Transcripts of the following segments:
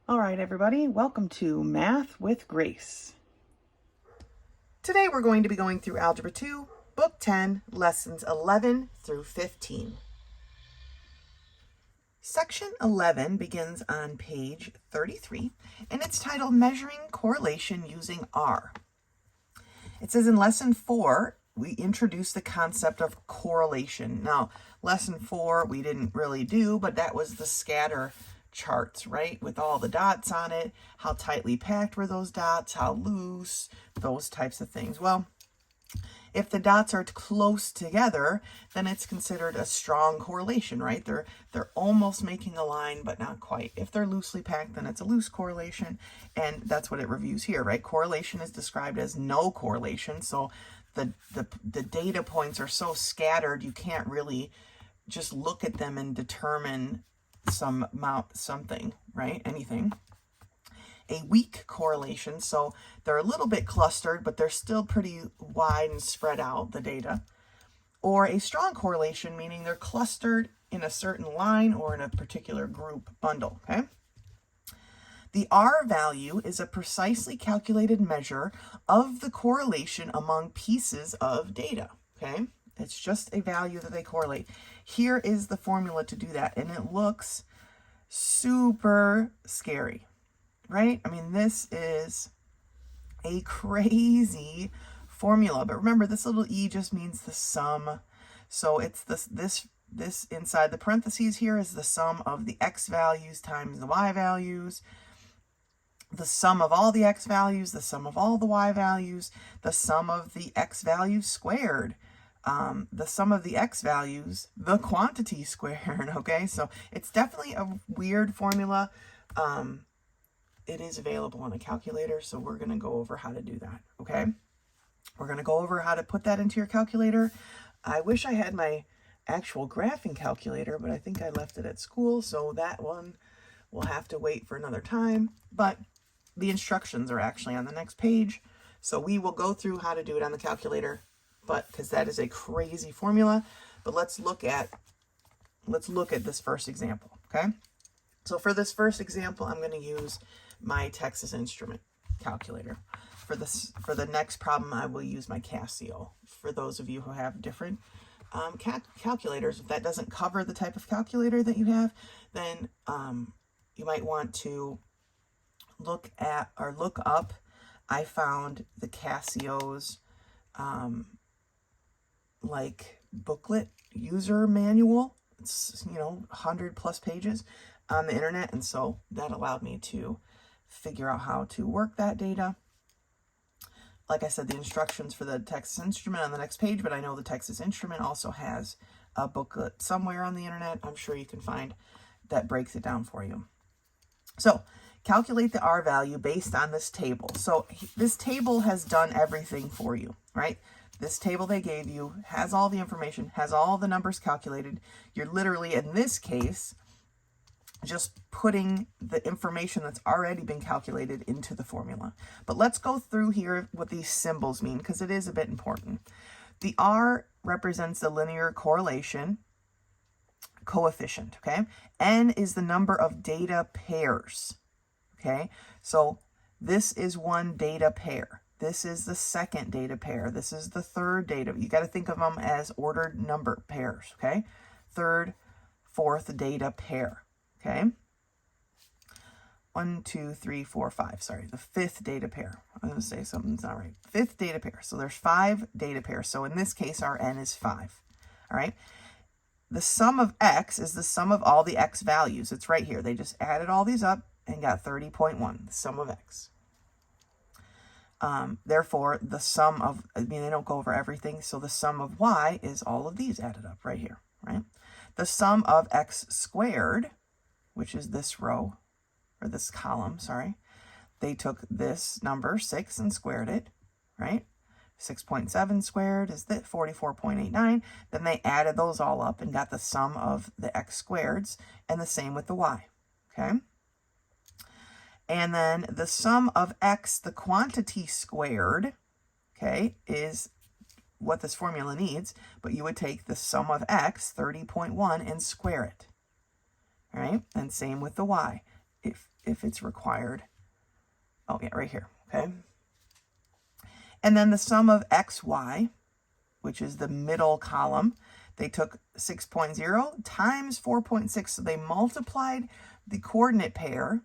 All right, everybody, welcome to Math with Grace. Today we're going to be going through Algebra 2, Book 10, Lessons 11 through 15. Section 11 begins on page 33, and it's titled Measuring Correlation Using R. It says in Lesson 4, we introduced the concept of correlation. Now, Lesson 4 we didn't really do, but that was the scatter charts, right? With all the dots on it, how tightly packed were those dots, how loose, those types of things. Well, if the dots are close together, then it's considered a strong correlation, right? They're almost making a line, but not quite. If they're loosely packed, then it's a loose correlation, and that's what it reviews here, right? Correlation is described as no correlation, so the data points are so scattered, you can't really just look at them and determine something, right? Anything. A weak correlation, so they're a little bit clustered, but they're still pretty wide and spread out, the data. Or a strong correlation, meaning they're clustered in a certain line or in a particular group bundle, okay? The R value is a precisely calculated measure of the correlation among pieces of data, okay? It's just a value that they correlate. Here is the formula to do that, and it looks super scary, right? I mean, this is a crazy formula, but remember, this little e just means the sum. So it's this inside the parentheses here is the sum of the x values times the y values, the sum of all the x values, the sum of all the y values, the sum of the x values squared, the sum of the x values, the quantity squared, okay? So it's definitely a weird formula. It is available on a calculator, so we're going to go over how to do that, okay? We're going to go over how to put that into your calculator. I wish I had my actual graphing calculator, but I think I left it at school, so that one will have to wait for another time. But the instructions are actually on the next page, so we will go through how to do it on the calculator, but because that is a crazy formula. But let's look at this first example, okay? So for this first example, I'm going to use my Texas Instrument calculator. For the next problem, I will use my Casio. For those of you who have different calculators, if that doesn't cover the type of calculator that you have, then you might want to look up. I found the Casio's like booklet user manual. It's 100+ pages on the internet, and so that allowed me to figure out how to work that data. Like I said, the instructions for the Texas Instrument on the next page, but I know the Texas Instrument also has a booklet somewhere on the internet, I'm sure you can find, that breaks it down for you. So calculate the R value based on this table. So this table has done everything for you, right? This table they gave you has all the information, has all the numbers calculated. You're literally, in this case, just putting the information that's already been calculated into the formula. But let's go through here what these symbols mean, because it is a bit important. The R represents the linear correlation coefficient, okay? N is the number of data pairs, okay? So this is one data pair. This is the second data pair. This is the third data. You got to think of them as ordered number pairs, okay? Third, fourth data pair. Okay, 1, 2, 3, 4, 5. Sorry, the fifth data pair. I'm going to say something's not right. Fifth data pair. So there's 5 data pairs. So in this case, our n is 5. All right. The sum of x is the sum of all the x values. It's right here. They just added all these up and got 30.1, the sum of x. Therefore, the sum of, they don't go over everything. So the sum of y is all of these added up right here, right? The sum of x squared, which is this row, or this column, sorry. They took this number, 6, and squared it, right? 6.7 squared is that 44.89. Then they added those all up and got the sum of the x squareds, and the same with the y, okay? And then the sum of x, the quantity squared, okay, is what this formula needs, but you would take the sum of x, 30.1, and square it. All right, and same with the y. if it's required. Oh yeah, right here, okay? And then the sum of xy, which is the middle column, they took 6.0 times 4.6. So they multiplied the coordinate pair,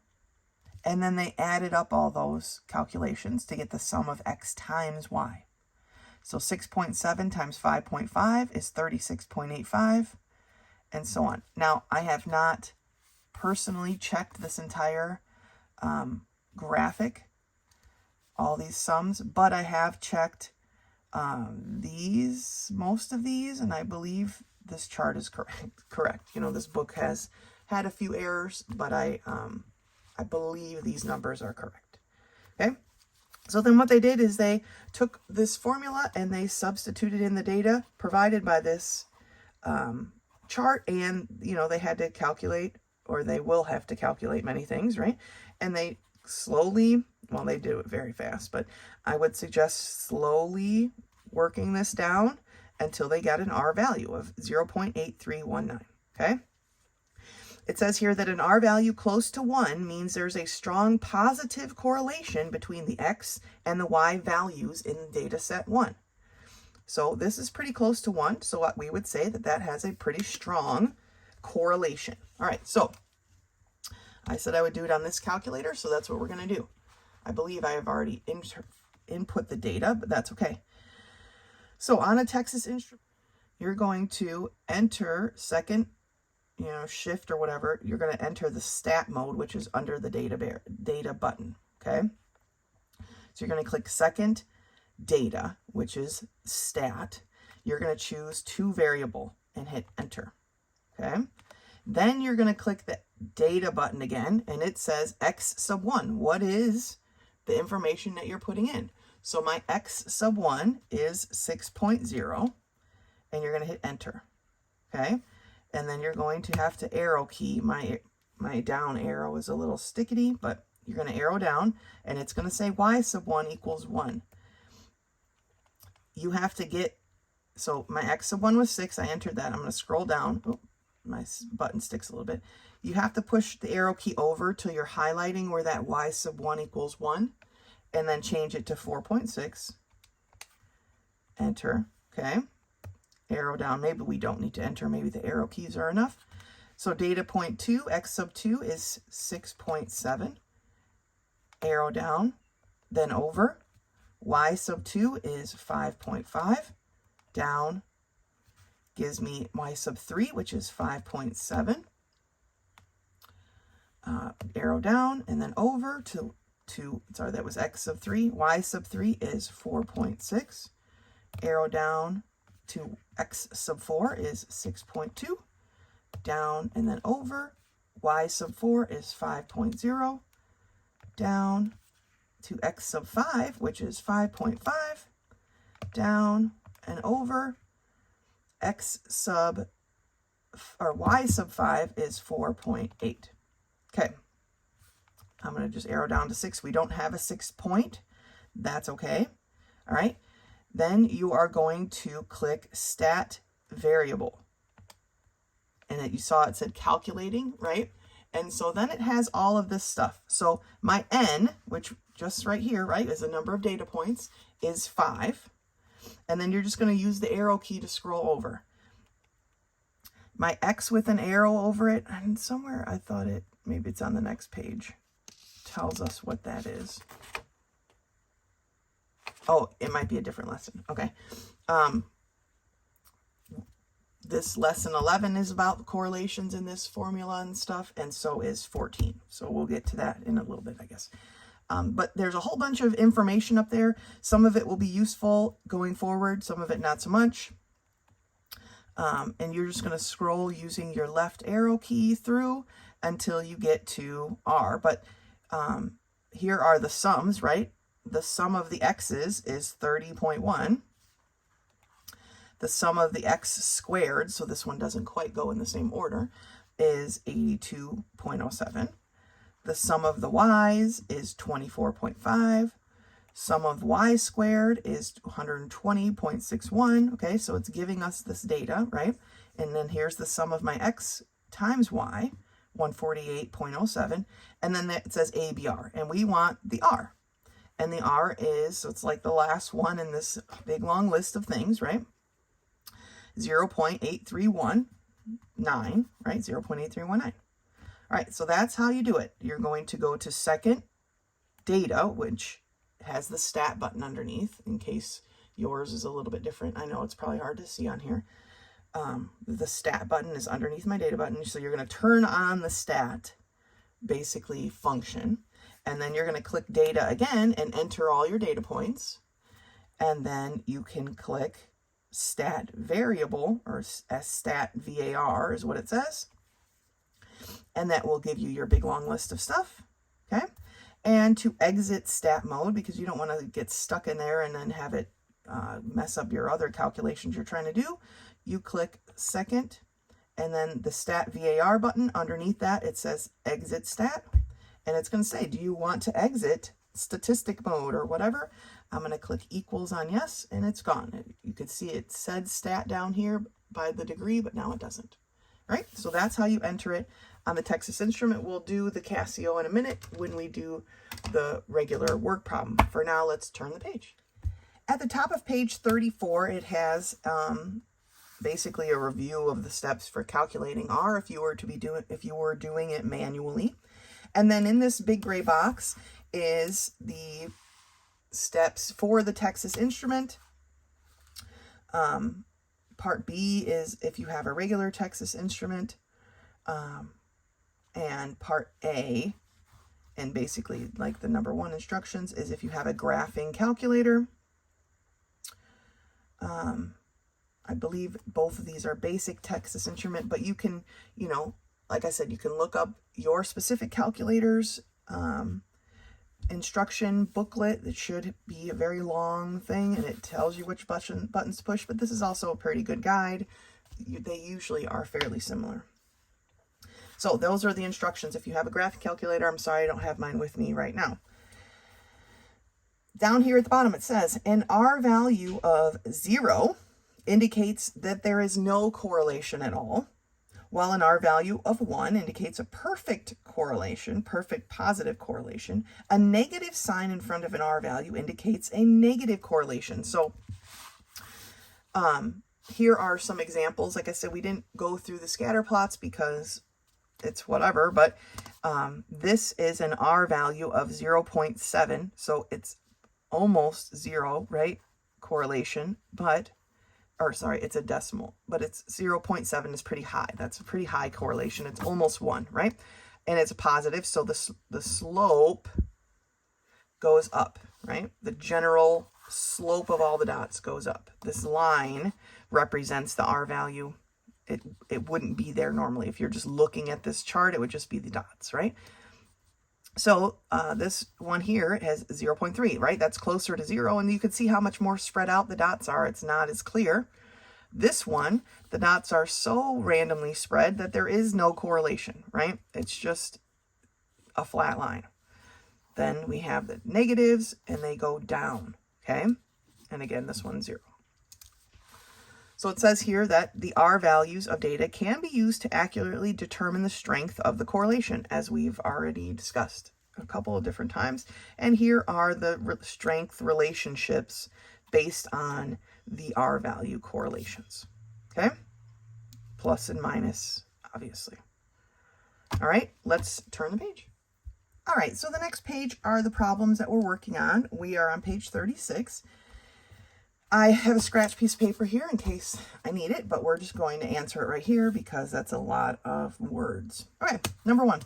and then they added up all those calculations to get the sum of x times y. So 6.7 times 5.5 is 36.85, and so on. Now, I have not personally checked this entire graphic, all these sums, but I have checked most of these, and I believe this chart is correct. You know, this book has had a few errors, but I believe these numbers are correct. Okay, so then what they did is they took this formula and they substituted in the data provided by this chart, and you know, they had to calculate, or they will have to calculate many things, right? And they slowly, well, they do it very fast, but I would suggest slowly working this down until they got an R value of 0.8319, okay? It says here that an R value close to 1 means there's a strong positive correlation between the X and the Y values in data set 1. So this is pretty close to 1, so we would say that that has a pretty strong correlation. All right, so I said I would do it on this calculator, so that's what we're going to do. I believe I have already input the data, but that's okay. So on a Texas instrument, you're going to enter second, shift or whatever. You're going to enter the stat mode, which is under the data button, okay? So you're going to click second data, which is stat. You're going to choose to variable and hit enter, okay? Then you're going to click the data button again, and it says X sub 1. What is the information that you're putting in? So my X sub 1 is 6.0, and you're going to hit enter, okay? And then you're going to have to arrow key. My down arrow is a little stickety, but you're going to arrow down, and it's going to say Y sub 1 equals 1. You have to get, so my X sub 1 was 6. I entered that. I'm going to scroll down. Oh, my button sticks a little bit. You have to push the arrow key over till you're highlighting where that Y sub 1 equals 1, and then change it to 4.6. Enter, okay? Arrow down. Maybe we don't need to enter. Maybe the arrow keys are enough. So data point 2, X sub 2 is 6.7. Arrow down, then over. Y sub 2 is 5.5. Down gives me Y sub 3, which is 5.7. Arrow down, and then over to sorry, that was X sub 3. Y sub 3 is 4.6. Arrow down to X sub 4 is 6.2. Down and then over. Y sub 4 is 5.0. Down to X sub 5, which is 5.5. Down and over. X sub, or Y sub 5 is 4.8. Okay. I'm going to just arrow down to 6. We don't have a 6 point. That's okay. All right. Then you are going to click stat variable. And you saw it said calculating, right? And so then it has all of this stuff. So my N, which just right here, right, is the number of data points, is 5. And then you're just going to use the arrow key to scroll over. My X with an arrow over it, and somewhere I thought maybe it's on the next page, tells us what that is. Oh, it might be a different lesson. Okay. This lesson 11 is about the correlations in this formula and stuff, and so is 14. So we'll get to that in a little bit, I guess. But there's a whole bunch of information up there. Some of it will be useful going forward, some of it not so much. And you're just going to scroll using your left arrow key through until you get to R. But here are the sums, right? The sum of the x's is 30.1. The sum of the x squared, so this one doesn't quite go in the same order, is 82.07. The sum of the y's is 24.5. Sum of y squared is 120.61. Okay, so it's giving us this data, right? And then here's the sum of my x times y, which is 120.61. 148.07, and then it says ABR, and we want the R. And the R is, so it's like the last one in this big long list of things, right? 0.8319, right? 0.8319. All right, so that's how you do it. You're going to go to second data, which has the stat button underneath, in case yours is a little bit different. I know it's probably hard to see on here. The stat button is underneath my data button, so you're going to turn on the stat, basically, function, and then you're going to click data again and enter all your data points, and then you can click stat variable, or stat var is what it says, and that will give you your big long list of stuff. Okay, and to exit stat mode, because you don't want to get stuck in there and then have it mess up your other calculations you're trying to do, you click second, and then the stat var button underneath that, it says exit stat, and it's going to say, do you want to exit statistic mode or whatever? I'm going to click equals on yes, and it's gone. You could see it said stat down here by the degree, but now it doesn't. Right? So that's how you enter it on the Texas Instrument. We'll do the Casio in a minute when we do the regular work problem. For now, let's turn the page. At the top of page 34, it has basically a review of the steps for calculating R if you were doing it manually. And then in this big gray box is the steps for the Texas Instrument. Part B is if you have a regular Texas Instrument. And part A, and basically like the number 1 instructions, is if you have a graphing calculator. I believe both of these are basic Texas Instrument, but you can, like I said, you can look up your specific calculator's instruction booklet. It should be a very long thing, and it tells you which buttons to push, but this is also a pretty good guide. They usually are fairly similar. So those are the instructions. If you have a graphing calculator, I'm sorry I don't have mine with me right now. Down here at the bottom it says, an R value of 0 indicates that there is no correlation at all, while an R value of 1 indicates a perfect correlation, perfect positive correlation. A negative sign in front of an R value indicates a negative correlation. So here are some examples. Like I said, we didn't go through the scatter plots because it's whatever, but this is an R value of 0.7, so it's almost 0, right? Correlation, it's a decimal, but it's 0.7 is pretty high. That's a pretty high correlation. It's almost 1, right? And it's a positive, so the slope goes up, right? The general slope of all the dots goes up. This line represents the R value. It wouldn't be there normally. If you're just looking at this chart, it would just be the dots, right? So this one here has 0.3, right? That's closer to 0, and you can see how much more spread out the dots are. It's not as clear. This one, the dots are so randomly spread that there is no correlation, right? It's just a flat line. Then we have the negatives, and they go down, okay? And again, this one's 0. So it says here that the R values of data can be used to accurately determine the strength of the correlation, as we've already discussed a couple of different times. And here are the strength relationships based on the R value correlations. Okay? Plus and minus, obviously. All right, let's turn the page. All right, so the next page are the problems that we're working on. We are on page 36. I have a scratch piece of paper here in case I need it, but we're just going to answer it right here because that's a lot of words. Okay, number 1.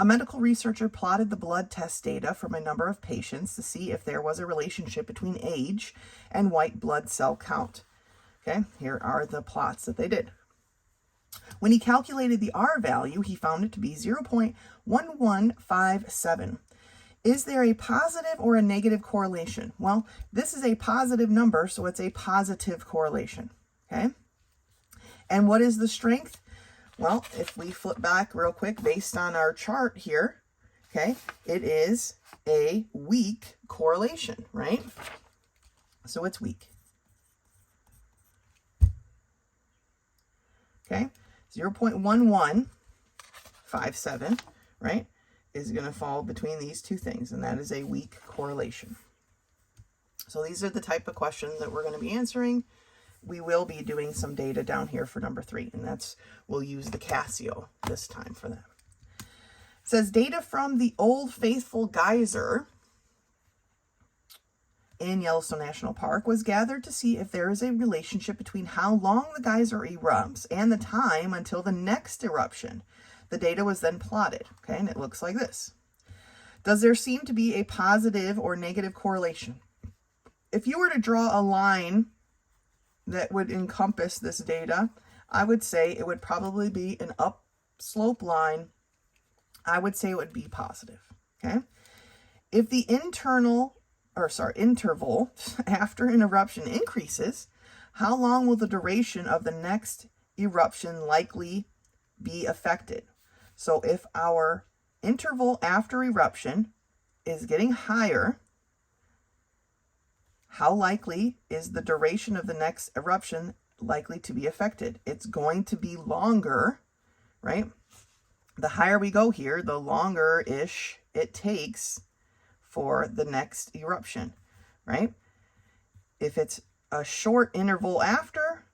A medical researcher plotted the blood test data from a number of patients to see if there was a relationship between age and white blood cell count. Okay, here are the plots that they did. When he calculated the R value, he found it to be 0.1157. Is there a positive or a negative correlation? Well, this is a positive number, so it's a positive correlation, okay? And what is the strength? Well, if we flip back real quick based on our chart here, okay, it is a weak correlation, right? So it's weak. Okay, 0.11 0.57, right, is going to fall between these two things, and that is a weak correlation. So these are the type of questions that we're going to be answering. We will be doing some data down here for number 3, and we'll use the Casio this time for that. It says data from the Old Faithful geyser in Yellowstone National Park was gathered to see if there is a relationship between how long the geyser erupts and the time until the next eruption. The data was then plotted, okay, and it looks like this. Does there seem to be a positive or negative correlation? If you were to draw a line that would encompass this data, I would say it would probably be an upslope line. I would say it would be positive, okay? If the interval after an eruption increases, how long will the duration of the next eruption likely be affected? So if our interval after eruption is getting higher, how likely is the duration of the next eruption likely to be affected? It's going to be longer, right? The higher we go here, the longer-ish it takes for the next eruption, right? If it's a short interval after,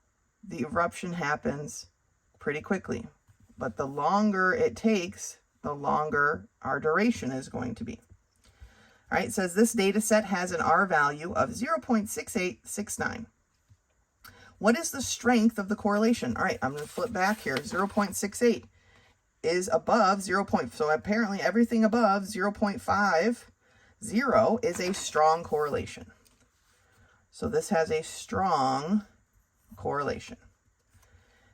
the eruption happens pretty quickly. But the longer it takes, the longer our duration is going to be. All right, it says this data set has an R value of 0.6869. What is the strength of the correlation? All right, I'm going to flip back here. 0.68 is above 0. So apparently everything above 0.50 is a strong correlation. So this has a strong correlation.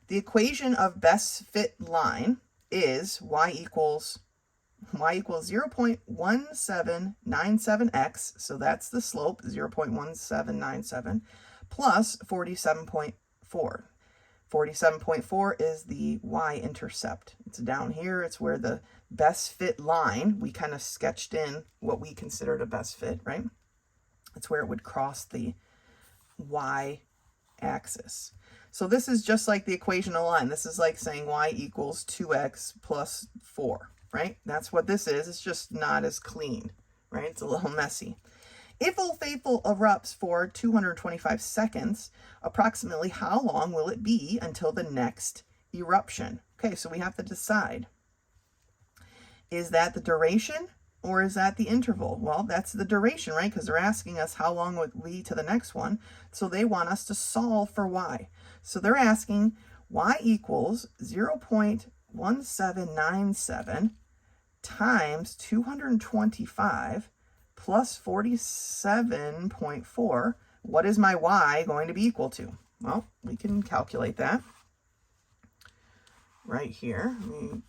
The equation of best fit line is y equals 0.1797x, so that's the slope, 0.1797, plus 47.4. 47.4 is the y-intercept. It's down here. It's where the best fit line, we kind of sketched in what we considered a best fit, right? It's where it would cross the y-axis. So this is just like the equation of line. This is like saying y equals 2x plus 4. Right? That's what this is. It's just not as clean, right? It's a little messy. If Old Faithful erupts for 225 seconds, approximately how long will it be until the next eruption? Okay, so we have to decide. Is that the duration or is that the interval? Well, that's the duration, right? Because they're asking us how long would it be to the next one. So they want us to solve for y. So they're asking y equals 0.1797 times 225 plus 47.4. What is my y going to be equal to? Well, we can calculate that right here. Let me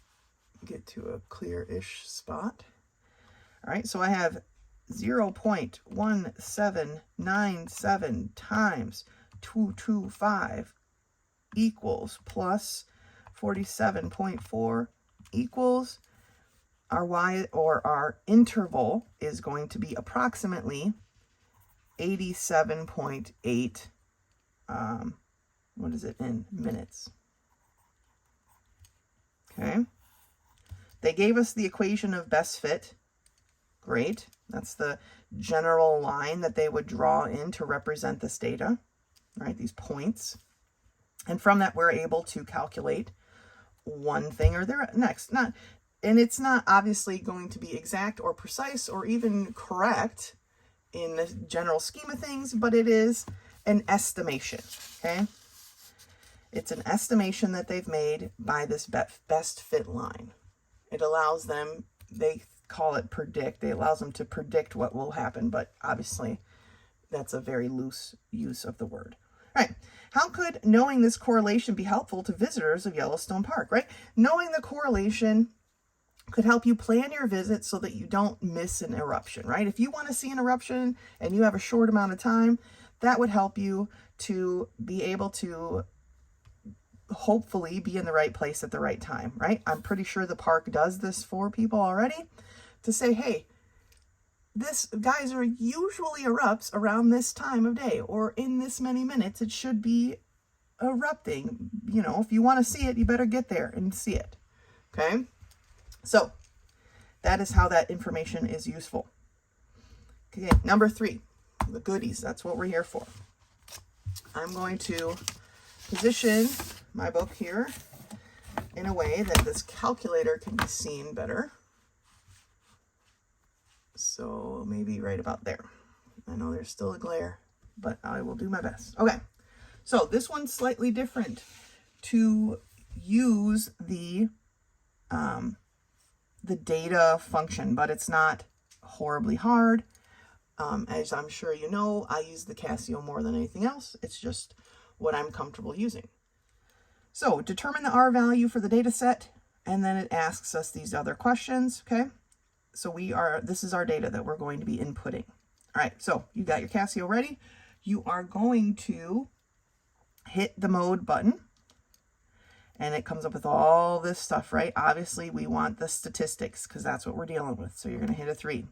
get to a clear-ish spot. All right, so I have 0.1797 times 225 equals plus 47.4 equals our y, or our interval, is going to be approximately 87.8, what is it in minutes? Okay. They gave us the equation of best fit. Great. That's the general line that they would draw in to represent this data, right? These points. And from that, we're able to calculate one thing or the next. And it's not obviously going to be exact or precise or even correct in the general scheme of things, but it is an estimation, okay? It's an estimation that they've made by this best fit line. It allows them, they call it predict, it allows them to predict what will happen, but obviously that's a very loose use of the word. All right, how could knowing this correlation be helpful to visitors of Yellowstone Park, right? Knowing the correlation could help you plan your visit so that you don't miss an eruption, right? If you want to see an eruption and you have a short amount of time, that would help you to be able to hopefully be in the right place at the right time, right? I'm pretty sure the park does this for people already to say, hey, this geyser usually erupts around this time of day or in this many minutes. It should be erupting. You know, if you want to see it, you better get there and see it, okay? So that is how that information is useful. Okay, number 3, the goodies. That's what we're here for. I'm going to position my book here in a way that this calculator can be seen better. So maybe right about there. I know there's still a glare, but I will do my best. Okay, so this one's slightly different. To use the data function, but it's not horribly hard. As I'm sure you know, I use the Casio more than anything else. It's just what I'm comfortable using. So determine the R value for the data set, and then it asks us these other questions, okay? So this is our data that we're going to be inputting. All right, so you got your Casio ready. You are going to hit the mode button, and it comes up with all this stuff, right? Obviously, we want the statistics because that's what we're dealing with. So you're going to hit a 3.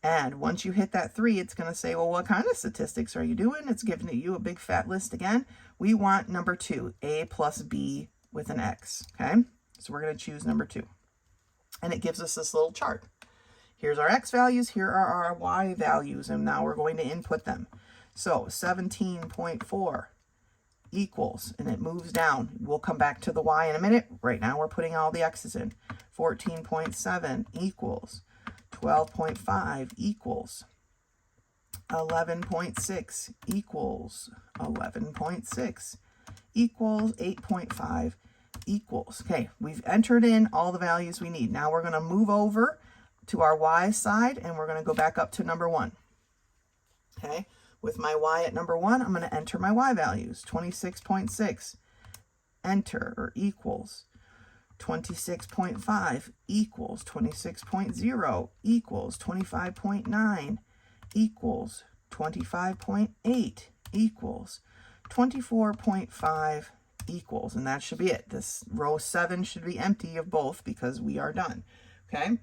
And once you hit that 3, it's going to say, well, what kind of statistics are you doing? It's giving you a big fat list again. We want number 2, A plus B with an X, okay? So we're going to choose number 2. And it gives us this little chart. Here's our X values, here are our Y values, and now we're going to input them. So 17.4 equals, and it moves down. We'll come back to the Y in a minute. Right now we're putting all the X's in. 14.7 equals. 12.5 equals. 11.6 equals. 11.6 equals. 8.5 equals. Okay, we've entered in all the values we need. Now we're going to move over to our Y side, and we're going to go back up to number 1. Okay, with my Y at number 1, I'm going to enter my Y values. 26.6, enter, or equals. 26.5 equals. 26.0 equals. 25.9 equals. 25.8 equals. 24.5 equals. And that should be it. This row 7 should be empty of both because we are done. Okay.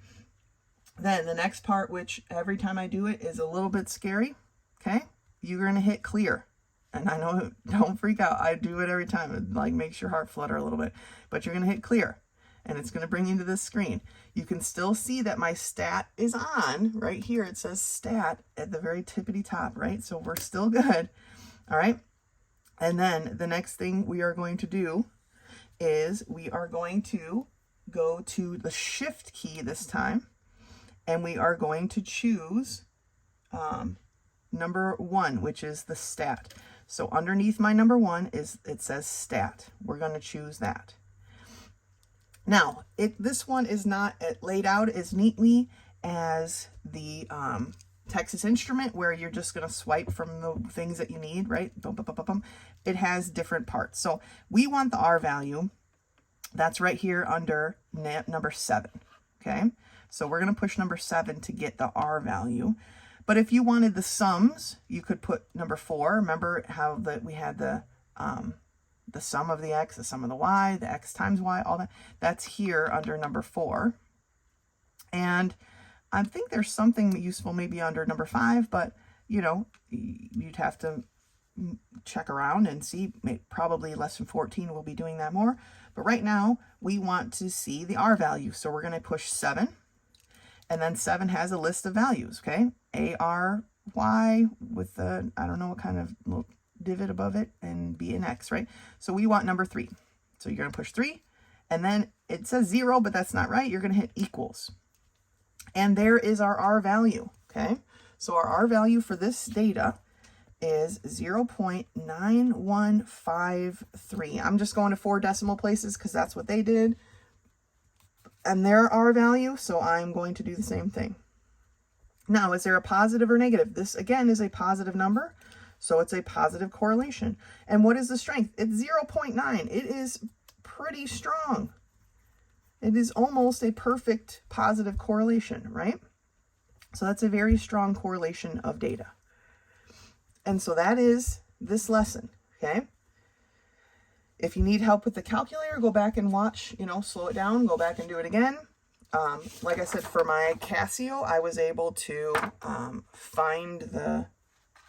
Then the next part, which every time I do it is a little bit scary. Okay. You're going to hit clear. And I know, don't freak out. I do it every time. It like makes your heart flutter a little bit. But you're going to hit clear. And it's going to bring you to this screen. You can still see that my stat is on. Right here it says stat at the very tippity top, right? So we're still good. All right. And then the next thing we are going to do is we are going to go to the shift key this time. And we are going to choose number 1, which is the stat. So underneath my number 1 it says stat. We're going to choose that. Now, this one is not laid out as neatly as the Texas Instrument, where you're just going to swipe from the things that you need, right? It has different parts. So we want the R value. That's right here under number 7, okay? So we're going to push number 7 to get the R value. But if you wanted the sums, you could put number 4. Remember how we had the sum of the X, the sum of the Y, the X times Y, all that. That's here under number 4. And I think there's something useful maybe under number 5, but, you know, you'd have to check around and see. Probably lesson 14 will be doing that more. But right now, we want to see the R value. So we're going to push 7. And then 7 has a list of values, okay? A-R-Y with the, I don't know what kind of little divot above it, and B and X, right? So we want number 3. So you're going to push 3. And then it says 0, but that's not right. You're going to hit equals. And there is our R value, okay? So our R value for this data is 0.9153. I'm just going to 4 decimal places because that's what they did. And their R value, so I'm going to do the same thing. Now, is there a positive or negative? This, again, is a positive number, so it's a positive correlation. And what is the strength? It's 0.9. It is pretty strong. It is almost a perfect positive correlation, right? So that's a very strong correlation of data. And so that is this lesson, okay? If you need help with the calculator, go back and watch, slow it down, go back and do it again. Like I said, for my Casio, I was able to find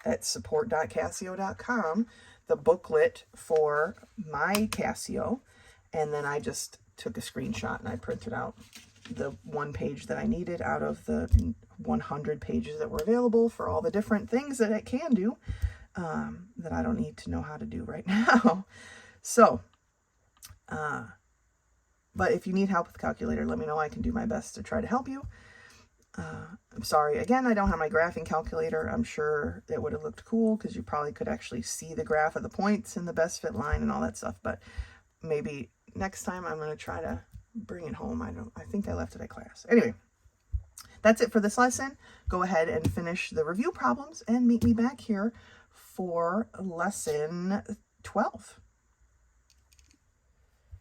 at support.casio.com, the booklet for my Casio. And then I just took a screenshot and I printed out the one page that I needed out of the 100 pages that were available for all the different things that it can do that I don't need to know how to do right now. So, but if you need help with the calculator, let me know. I can do my best to try to help you. I'm sorry. Again, I don't have my graphing calculator. I'm sure it would have looked cool because you probably could actually see the graph of the points in the best fit line and all that stuff. But maybe next time I'm going to try to bring it home. I think I left it at class. Anyway, that's it for this lesson. Go ahead and finish the review problems and meet me back here for lesson 12.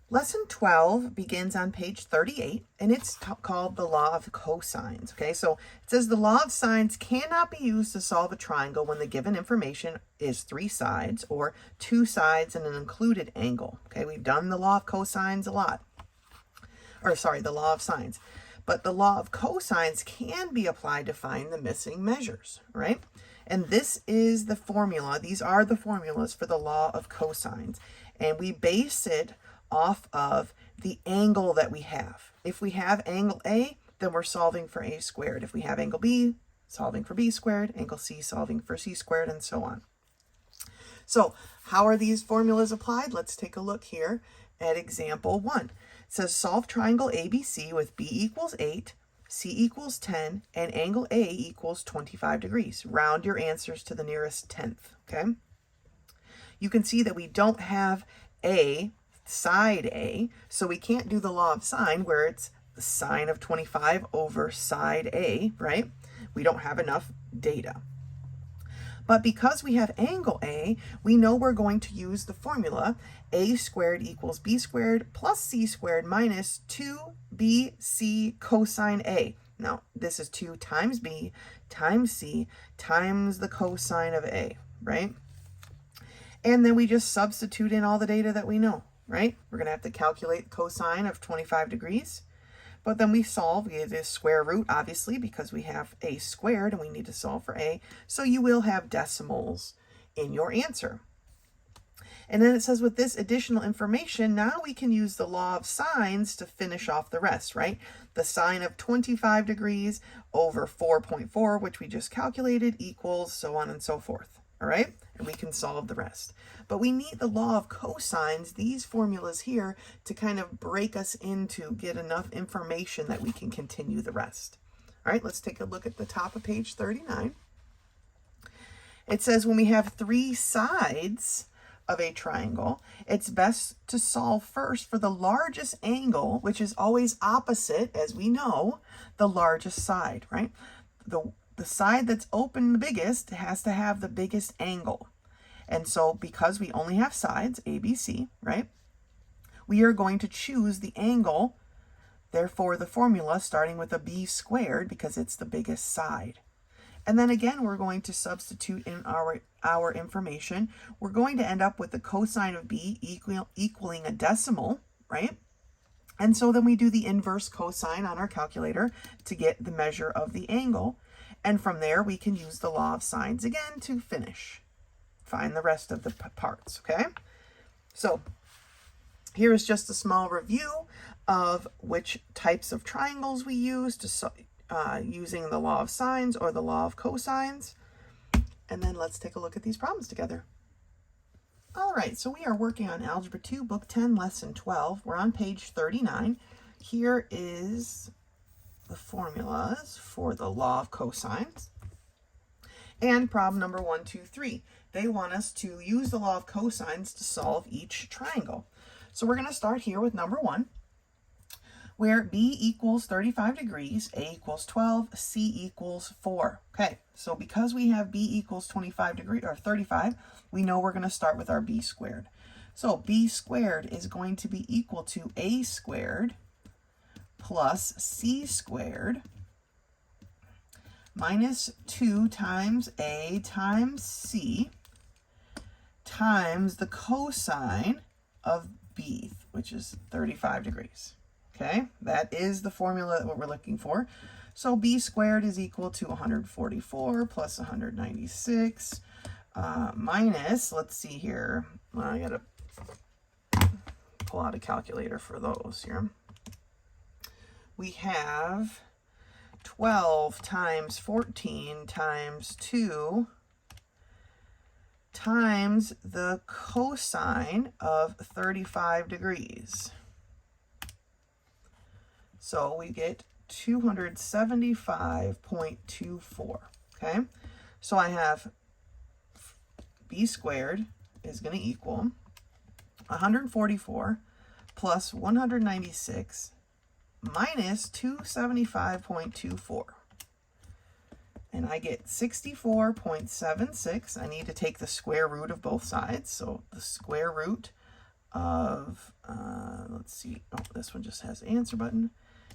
Lesson 12 begins on page 38, and it's called the Law of Cosines. Okay, so it says the law of sines cannot be used to solve a triangle when the given information is 3 sides or 2 sides and an included angle. Okay, we've done the law of cosines a lot. Or sorry, the law of sines. But the law of cosines can be applied to find the missing measures, right? And this is the formula. These are the formulas for the law of cosines. And we base it off of the angle that we have. If we have angle A, then we're solving for A squared. If we have angle B, solving for B squared, angle C, solving for C squared, and so on. So how are these formulas applied? Let's take a look here at example 1. It says solve triangle ABC with B equals 8, C equals 10, and angle A equals 25 degrees. Round your answers to the nearest tenth, okay? You can see that we don't have A, side A, so we can't do the law of sine where it's the sine of 25 over side A, right? We don't have enough data. But because we have angle A, we know we're going to use the formula A squared equals B squared plus C squared minus 2BC cosine A. Now, this is 2 times B times C times the cosine of A, right? And then we just substitute in all the data that we know, right? We're going to have to calculate cosine of 25 degrees. But then we solve, we have this square root, obviously, because we have A squared and we need to solve for A. So you will have decimals in your answer. And then it says with this additional information, now we can use the law of sines to finish off the rest, right? The sine of 25 degrees over 4.4, which we just calculated, equals so on and so forth, all right? And we can solve the rest. But we need the law of cosines, these formulas here, to kind of break us into, get enough information that we can continue the rest. All right, let's take a look at the top of page 39. It says when we have 3 sides of a triangle, it's best to solve first for the largest angle, which is always opposite, as we know, the largest side, right? The side that's open the biggest has to have the biggest angle. And so because we only have sides, A, B, C, right, we are going to choose the angle, therefore the formula starting with a B squared because it's the biggest side. And then again, we're going to substitute in our information. We're going to end up with the cosine of B equaling a decimal, right? And so then we do the inverse cosine on our calculator to get the measure of the angle. And from there, we can use the law of sines again to finish. Find the rest of the parts, okay? So here is just a small review of which types of triangles we use to using the law of sines or the law of cosines. And then let's take a look at these problems together. All right, so we are working on Algebra 2, Book 10, Lesson 12. We're on page 39. Here is the formulas for the law of cosines. And problem number 1, 2, 3. They want us to use the law of cosines to solve each triangle. So we're going to start here with number 1, where B equals 35 degrees, A equals 12, C equals 4. Okay, so because we have B equals 25 degrees, or 35, we know we're going to start with our B squared. So B squared is going to be equal to A squared plus C squared minus 2 times A times C times the cosine of B, which is 35 degrees. Okay, that is the formula that we're looking for. So B squared is equal to 144 plus 196 minus, let's see here, I gotta pull out a calculator for those here. we have 12 times 14 times 2 times the cosine of 35 degrees. So we get 275.24, okay? So I have b squared is going to equal 144 plus 196 minus 275.24. And I get 64.76. I need to take the square root of both sides. So the square root of, let's see, oh, this one just has answer button,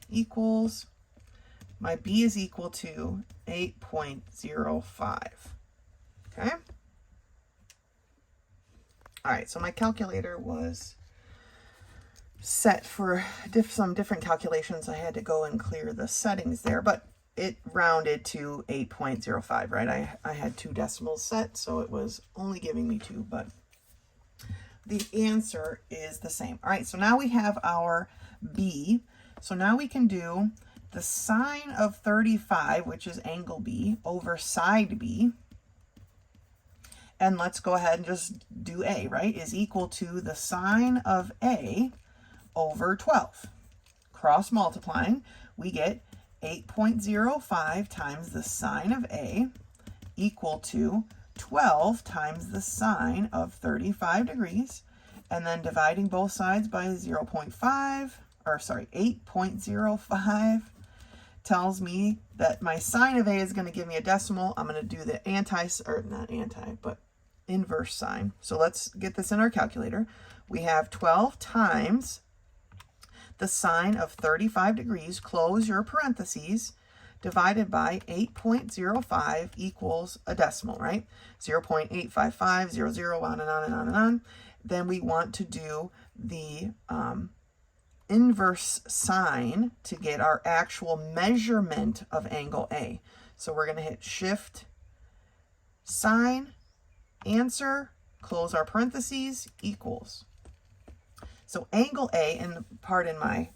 equals, my b is equal to 8.05. Okay? All right, so my calculator was set for some different calculations. I had to go and clear the settings there, but it rounded to 8.05, right? I had 2 decimals set, so it was only giving me 2, but the answer is the same. All right, so now we have our b. So now we can do the sine of 35, which is angle B, over side B. And let's go ahead and just do A, right? Is equal to the sine of A over 12. Cross multiplying, we get 8.05 times the sine of A equal to 12 times the sine of 35 degrees. And then dividing both sides by 8.05 tells me that my sine of A is going to give me a decimal. I'm going to do the inverse sign. So let's get this in our calculator. We have 12 times the sine of 35 degrees, close your parentheses, divided by 8.05 equals a decimal, right? 0.85500, on and on and on and on. Then we want to do the inverse sign to get our actual measurement of angle A. So we're going to hit Shift, Sign, Answer, close our parentheses, equals. So angle A, and pardon my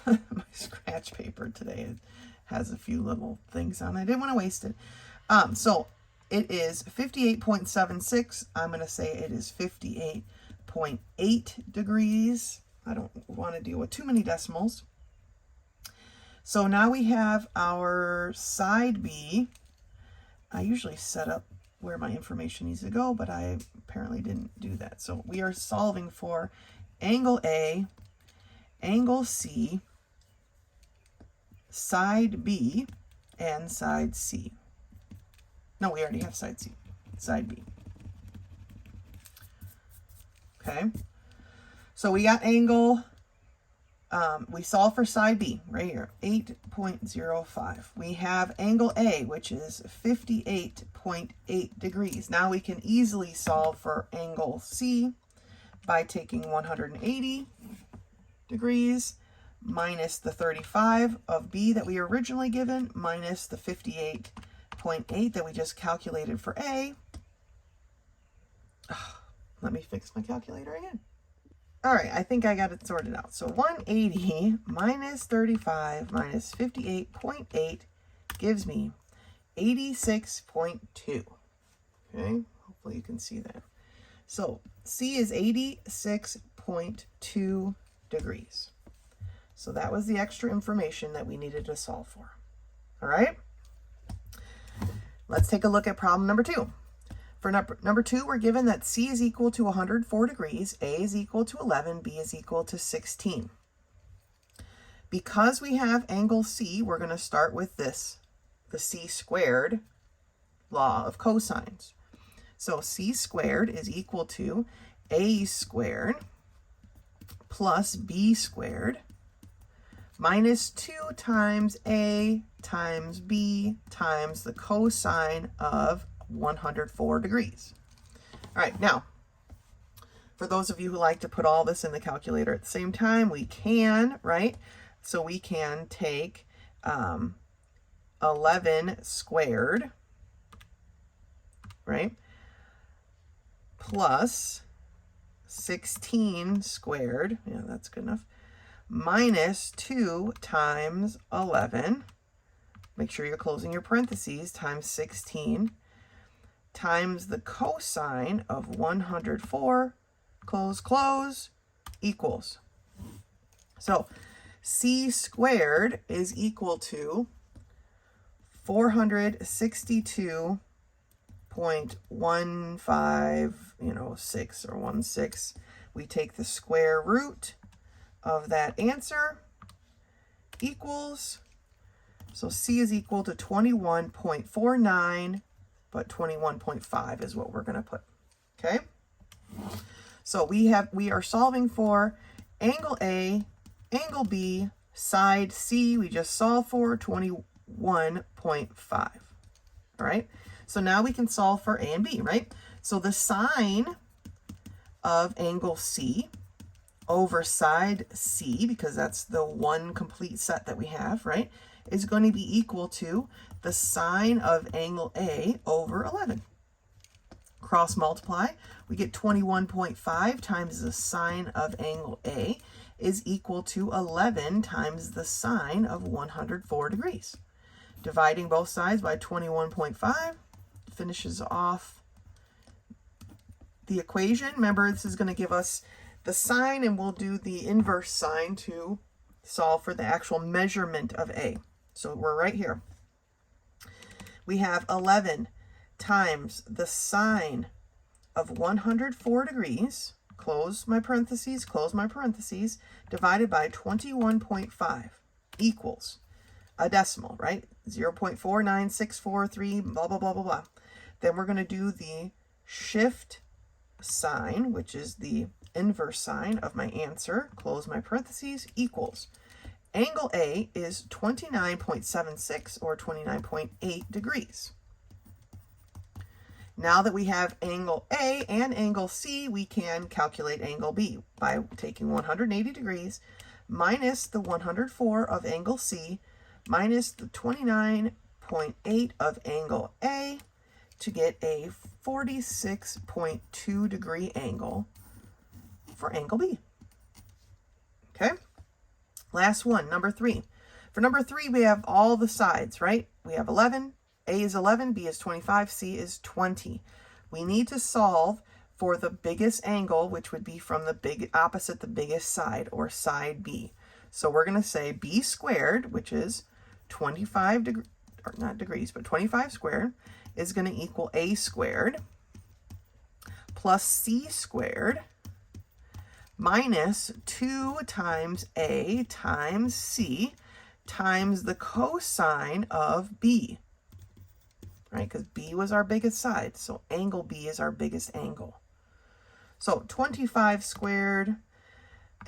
my scratch paper today, it has a few little things on it. I didn't want to waste it. So it is 58.76. I'm going to say it is 58.8 degrees. I don't want to deal with too many decimals. So now we have our side B. I usually set up where my information needs to go, but I apparently didn't do that. So we are solving for angle A, angle C, side B, and side C. No, we already have side C, side B. Okay, so we got angle, we solve for side B right here, 8.05. We have angle A, which is 58.8 degrees. Now we can easily solve for angle C by taking 180 degrees minus the 35 of B that we originally given minus the 58.8 that we just calculated for A. Let me fix my calculator again. All right, I think I got it sorted out. So 180 minus 35 minus 58.8 gives me 86.2. Okay, hopefully you can see that. So C is 86.2 degrees. So that was the extra information that we needed to solve for. All right, let's take a look at problem number 2. For number 2, we're given that C is equal to 104 degrees, A is equal to 11, B is equal to 16. Because we have angle C, we're going to start with this, the C squared law of cosines. So C squared is equal to A squared plus B squared minus 2 times A times B times the cosine of 104 degrees. All right, now, for those of you who like to put all this in the calculator at the same time, we can, right? So we can take 11 squared, right, plus 16 squared, yeah, that's good enough, minus 2 times 11. Make sure you're closing your parentheses, times 16, times the cosine of 104, close, close, equals. So c squared is equal to 462.15, 6 or 16. We take the square root of that answer, equals, so c is equal to 21.49, but 21.5 is what we're going to put. Okay? So we are solving for angle A, angle B, side C. We just solved for 21.5. All right? So now we can solve for A and B, right? So the sine of angle C over side C, because that's the one complete set that we have, right, is going to be equal to the sine of angle A over 11. Cross multiply, we get 21.5 times the sine of angle A is equal to 11 times the sine of 104 degrees. Dividing both sides by 21.5 finishes off the equation. Remember, this is going to give us the sine, and we'll do the inverse sine to solve for the actual measurement of A. So we're right here. We have 11 times the sine of 104 degrees, close my parentheses, divided by 21.5 equals a decimal, right? 0.49643, blah, blah, blah, blah, blah. Then we're going to do the shift sign, which is the inverse sine of my answer, close my parentheses, equals. Angle A is 29.76 or 29.8 degrees. Now that we have angle A and angle C, we can calculate angle B by taking 180 degrees minus the 104 of angle C minus the 29.8 of angle A to get a 46.2 degree angle for angle B. Okay? Last one, number 3. For number 3, we have all the sides, right? We have 11. A is 11, B is 25, C is 20. We need to solve for the biggest angle, which would be from the opposite the biggest side, or side B. So we're going to say B squared, which is 25 degrees, or not degrees, but 25 squared, is going to equal A squared plus C squared minus 2 times A times C times the cosine of B. Right, because B was our biggest side, so angle B is our biggest angle. So 25 squared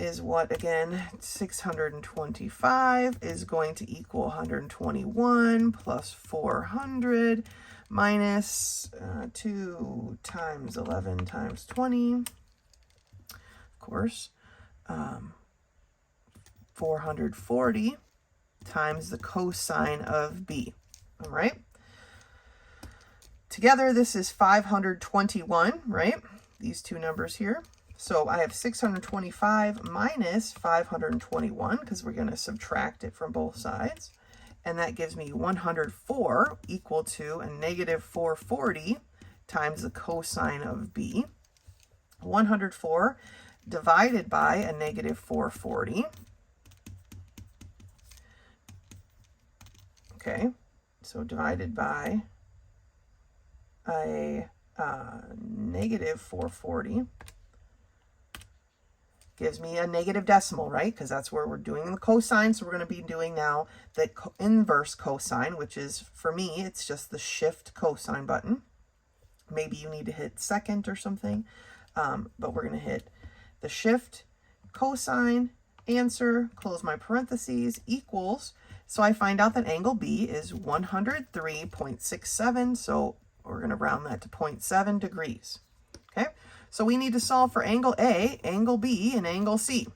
is what again? 625 is going to equal 121 plus 400 minus 2 times 11 times 20. Of course, 440 times the cosine of B. All right. Together, this is 521, right? These two numbers here. So I have 625 minus 521, because we're going to subtract it from both sides. And that gives me 104 equal to a negative 440 times the cosine of B. 104 divided by a negative 440. Okay, so divided by a negative 440 gives me a negative decimal, right? Because that's where we're doing the cosine. So we're going to be doing now the inverse cosine, which is, for me, it's just the shift cosine button. Maybe you need to hit second or something, but we're going to hit the shift cosine, answer, close my parentheses, equals. So I find out that angle B is 103.67, so we're going to round that to 0.7 degrees. Okay, so we need to solve for angle A, angle B, and angle C.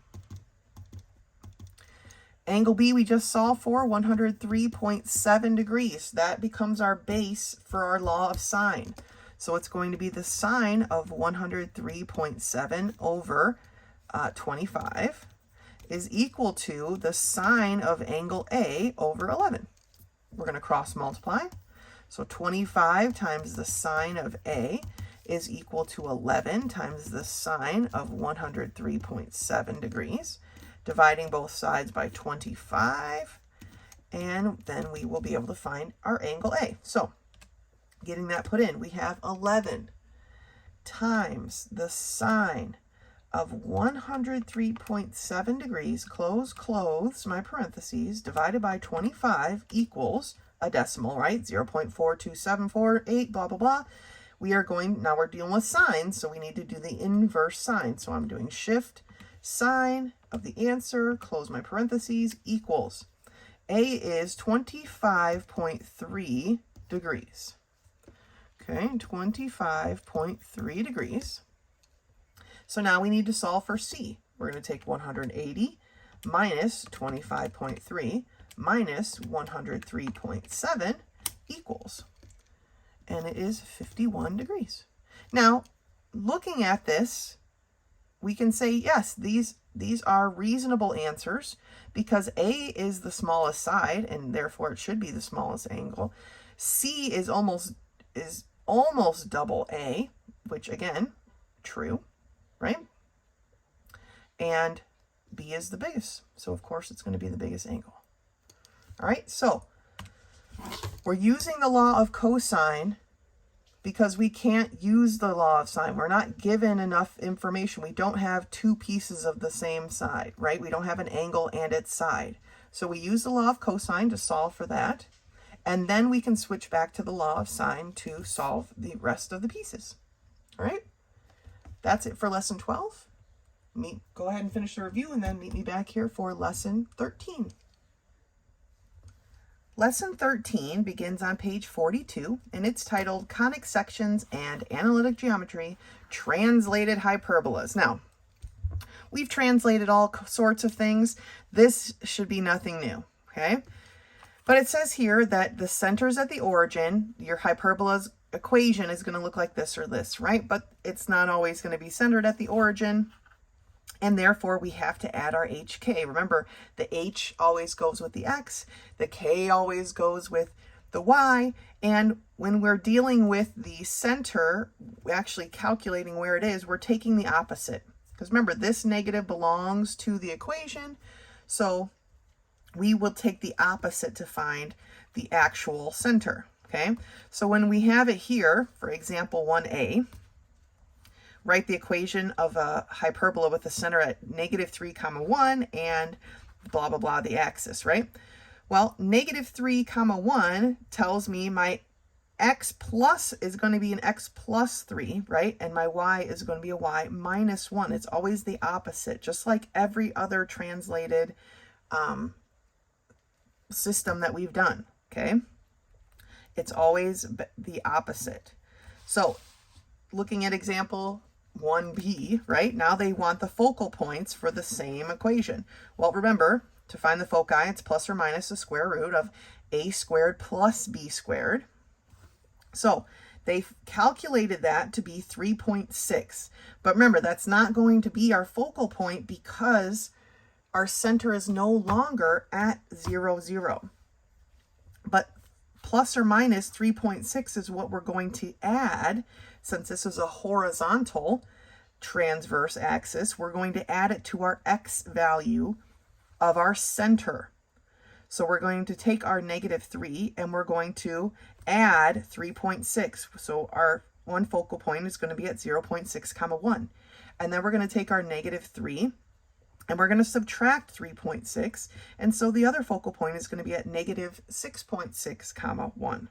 Angle B we just solved for 103.7 degrees. That becomes our base for our law of sine. So it's going to be the sine of 103.7 over 25 is equal to the sine of angle A over 11. We're going to cross multiply. So 25 times the sine of A is equal to 11 times the sine of 103.7 degrees. Dividing both sides by 25, and then we will be able to find our angle A. So getting that put in, we have 11 times the sine of 103.7 degrees, close my parentheses, divided by 25 equals a decimal, right? 0.42748, blah, blah, blah. Now we're dealing with sines, so we need to do the inverse sine. So I'm doing shift sine of the answer, close my parentheses, equals. A is 25.3 degrees. Okay, 25.3 degrees. So now we need to solve for C. We're going to take 180 minus 25.3 minus 103.7 equals. And it is 51 degrees. Now, looking at this, we can say, yes, these are reasonable answers because A is the smallest side, and therefore it should be the smallest angle. C is almost double A, which again, true, right? And B is the biggest, so of course it's going to be the biggest angle. All right, so we're using the law of cosine because we can't use the law of sine. We're not given enough information. We don't have two pieces of the same side, right? We don't have an angle and its side. So we use the law of cosine to solve for that. And then we can switch back to the law of sine to solve the rest of the pieces. All right? That's it for lesson 12. Go ahead and finish the review and then meet me back here for lesson 13. Lesson 13 begins on page 42, and it's titled Conic Sections and Analytic Geometry, Translated Hyperbolas. Now, we've translated all sorts of things. This should be nothing new, okay? But it says here that the center's at the origin. Your hyperbola's equation is going to look like this or this, right? But it's not always going to be centered at the origin. And therefore, we have to add our HK. Remember, the H always goes with the X. The K always goes with the Y. And when we're dealing with the center, actually calculating where it is, we're taking the opposite. Because remember, this negative belongs to the equation. So we will take the opposite to find the actual center. Okay? So when we have it here, for example, 1a, write the equation of a hyperbola with the center at -3, 1 and blah, blah, blah, the axis, right? Well, -3, 1 tells me my x plus is going to be an x plus 3, right? And my y is going to be a y minus 1. It's always the opposite, just like every other translated system that we've done, okay? It's always the opposite. So looking at example 1b, right? Now they want the focal points for the same equation. Well, remember, to find the foci, it's plus or minus the square root of a squared plus b squared. So they've calculated that to be 3.6. But remember, that's not going to be our focal point because our center is no longer at 0, 0. But plus or minus 3.6 is what we're going to add. Since this is a horizontal transverse axis, we're going to add it to our x value of our center. So we're going to take our -3 and we're going to add 3.6. So our one focal point is going to be at 0.6, 1. And then we're going to take our -3 and we're going to subtract 3.6. And so the other focal point is going to be at -6.6, 1.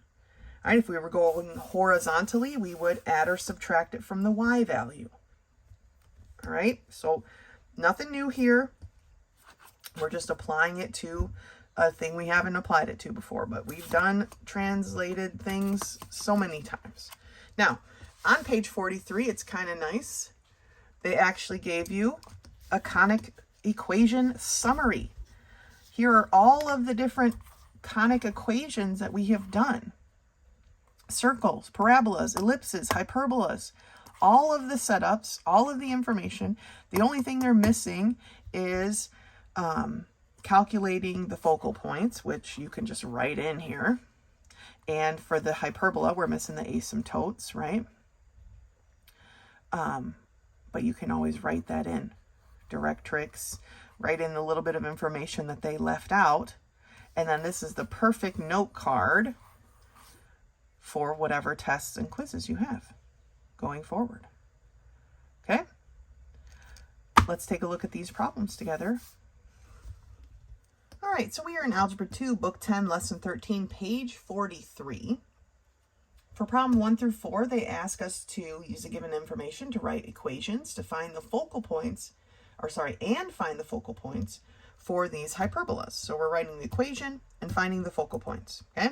All right, if we were going horizontally, we would add or subtract it from the y value. All right, so nothing new here. We're just applying it to a thing we haven't applied it to before, but we've done translated things so many times. Now, on page 43, it's kind of nice. They actually gave you a conic equation summary. Here are all of the different conic equations that we have done. Circles, parabolas, ellipses, hyperbolas, all of the setups, all of the information. The only thing they're missing is calculating the focal points, which you can just write in here. And for the hyperbola, we're missing the asymptotes, right? But you can always write that in. Directrix, write in the little bit of information that they left out. And then this is the perfect note card for whatever tests and quizzes you have going forward. Okay? Let's take a look at these problems together. All right, so we are in Algebra 2, Book 10, Lesson 13, page 43. For problem 1 through 4, they ask us to use the given information to write equations to find the focal points, and find the focal points for these hyperbolas. So we're writing the equation and finding the focal points, okay?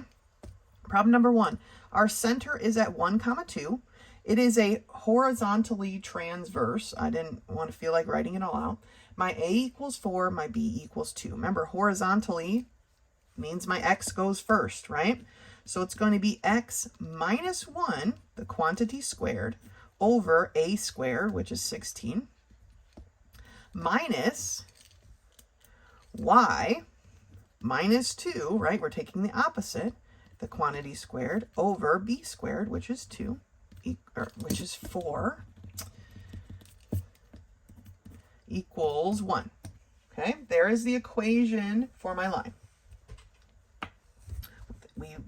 Problem number 1, our center is at 1, 2. It is a horizontally transverse. I didn't want to feel like writing it all out. My A equals 4, my B equals 2. Remember, horizontally means my X goes first, right? So it's going to be X minus 1, the quantity squared, over A squared, which is 16, minus Y minus 2, right? We're taking the opposite, the quantity squared, over B squared, which is 2, which is 4, equals 1. Okay, there is the equation for my line.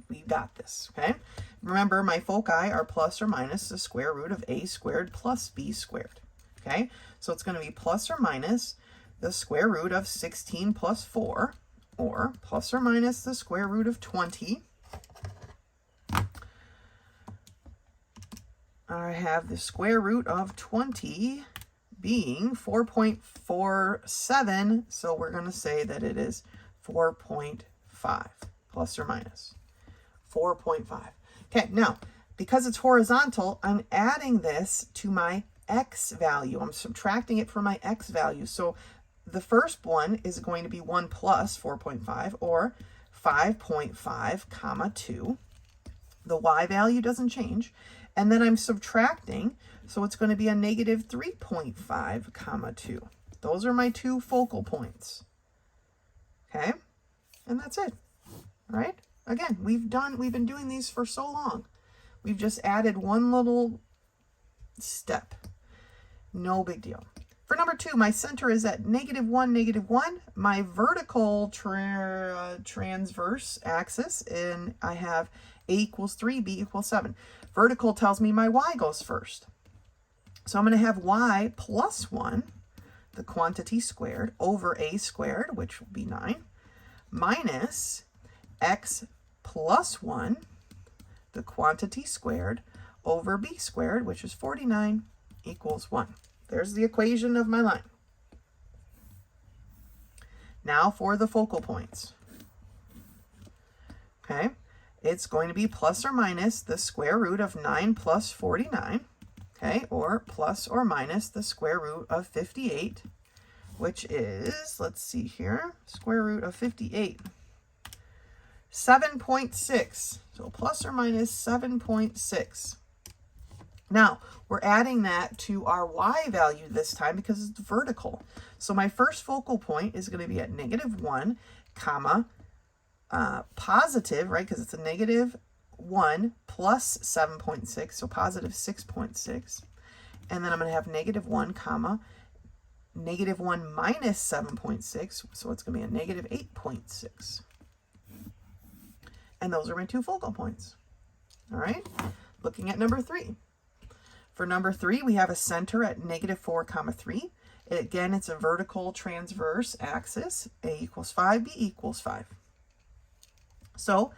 We got this, okay? Remember, my foci are plus or minus the square root of A squared plus B squared, okay? So it's going to be plus or minus the square root of 16 plus 4, or plus or minus the square root of 20. I have the square root of 20 being 4.47, so we're going to say that it is 4.5, plus or minus 4.5. Okay, now, because it's horizontal, I'm adding this to my x value. I'm subtracting it from my x value. So the first one is going to be 1 plus 4.5, or 5.5, comma 2. The y value doesn't change. And then I'm subtracting, so it's going to be a negative 3.5, comma 2. Those are my two focal points. Okay? And that's it. All right? Again, we've been doing these for so long. We've just added one little step. No big deal. For number 2, my center is at -1, -1. My vertical transverse axis, and I have A equals 3, B equals 7. Vertical tells me my y goes first. So I'm going to have y plus 1, the quantity squared, over A squared, which will be 9, minus x plus 1, the quantity squared, over B squared, which is 49, equals 1. There's the equation of my line. Now for the focal points. Okay, it's going to be plus or minus the square root of 9 plus 49, okay, or plus or minus the square root of 58, which is, let's see here, square root of 58, 7.6. So plus or minus 7.6. Now, we're adding that to our y value this time because it's vertical. So my first focal point is going to be at -1, comma, positive, right, because it's a -1 plus 7.6, so positive 6.6. And then I'm going to have -1, comma, -1 minus 7.6, so it's going to be a -8.6. And those are my two focal points. All right, looking at number 3. For number 3, we have a center at -4, comma 3. Again, it's a vertical transverse axis. A equals 5, B equals 5. So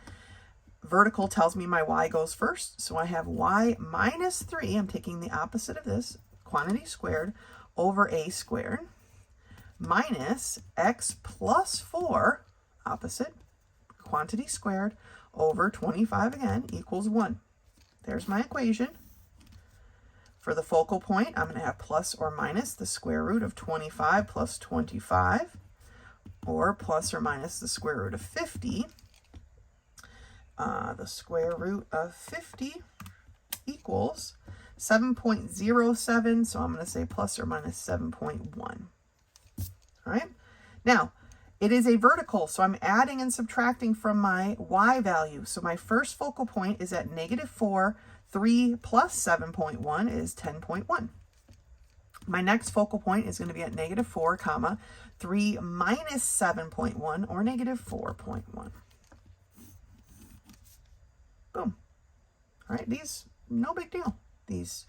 vertical tells me my y goes first. So I have y minus 3. I'm taking the opposite of this, quantity squared, over A squared, minus x plus 4, opposite, quantity squared, over 25 again, equals 1. There's my equation. For the focal point, I'm going to have plus or minus the square root of 25 plus 25, or plus or minus the square root of 50. The square root of 50 equals 7.07, so I'm going to say plus or minus 7.1. All right, Now, it is a vertical, so I'm adding and subtracting from my y value. So my first focal point is at -4. 3 plus 7.1 is 10.1. My next focal point is going to be at -4, comma, 3 minus 7.1, or -4.1. Boom. All right, these, no big deal. These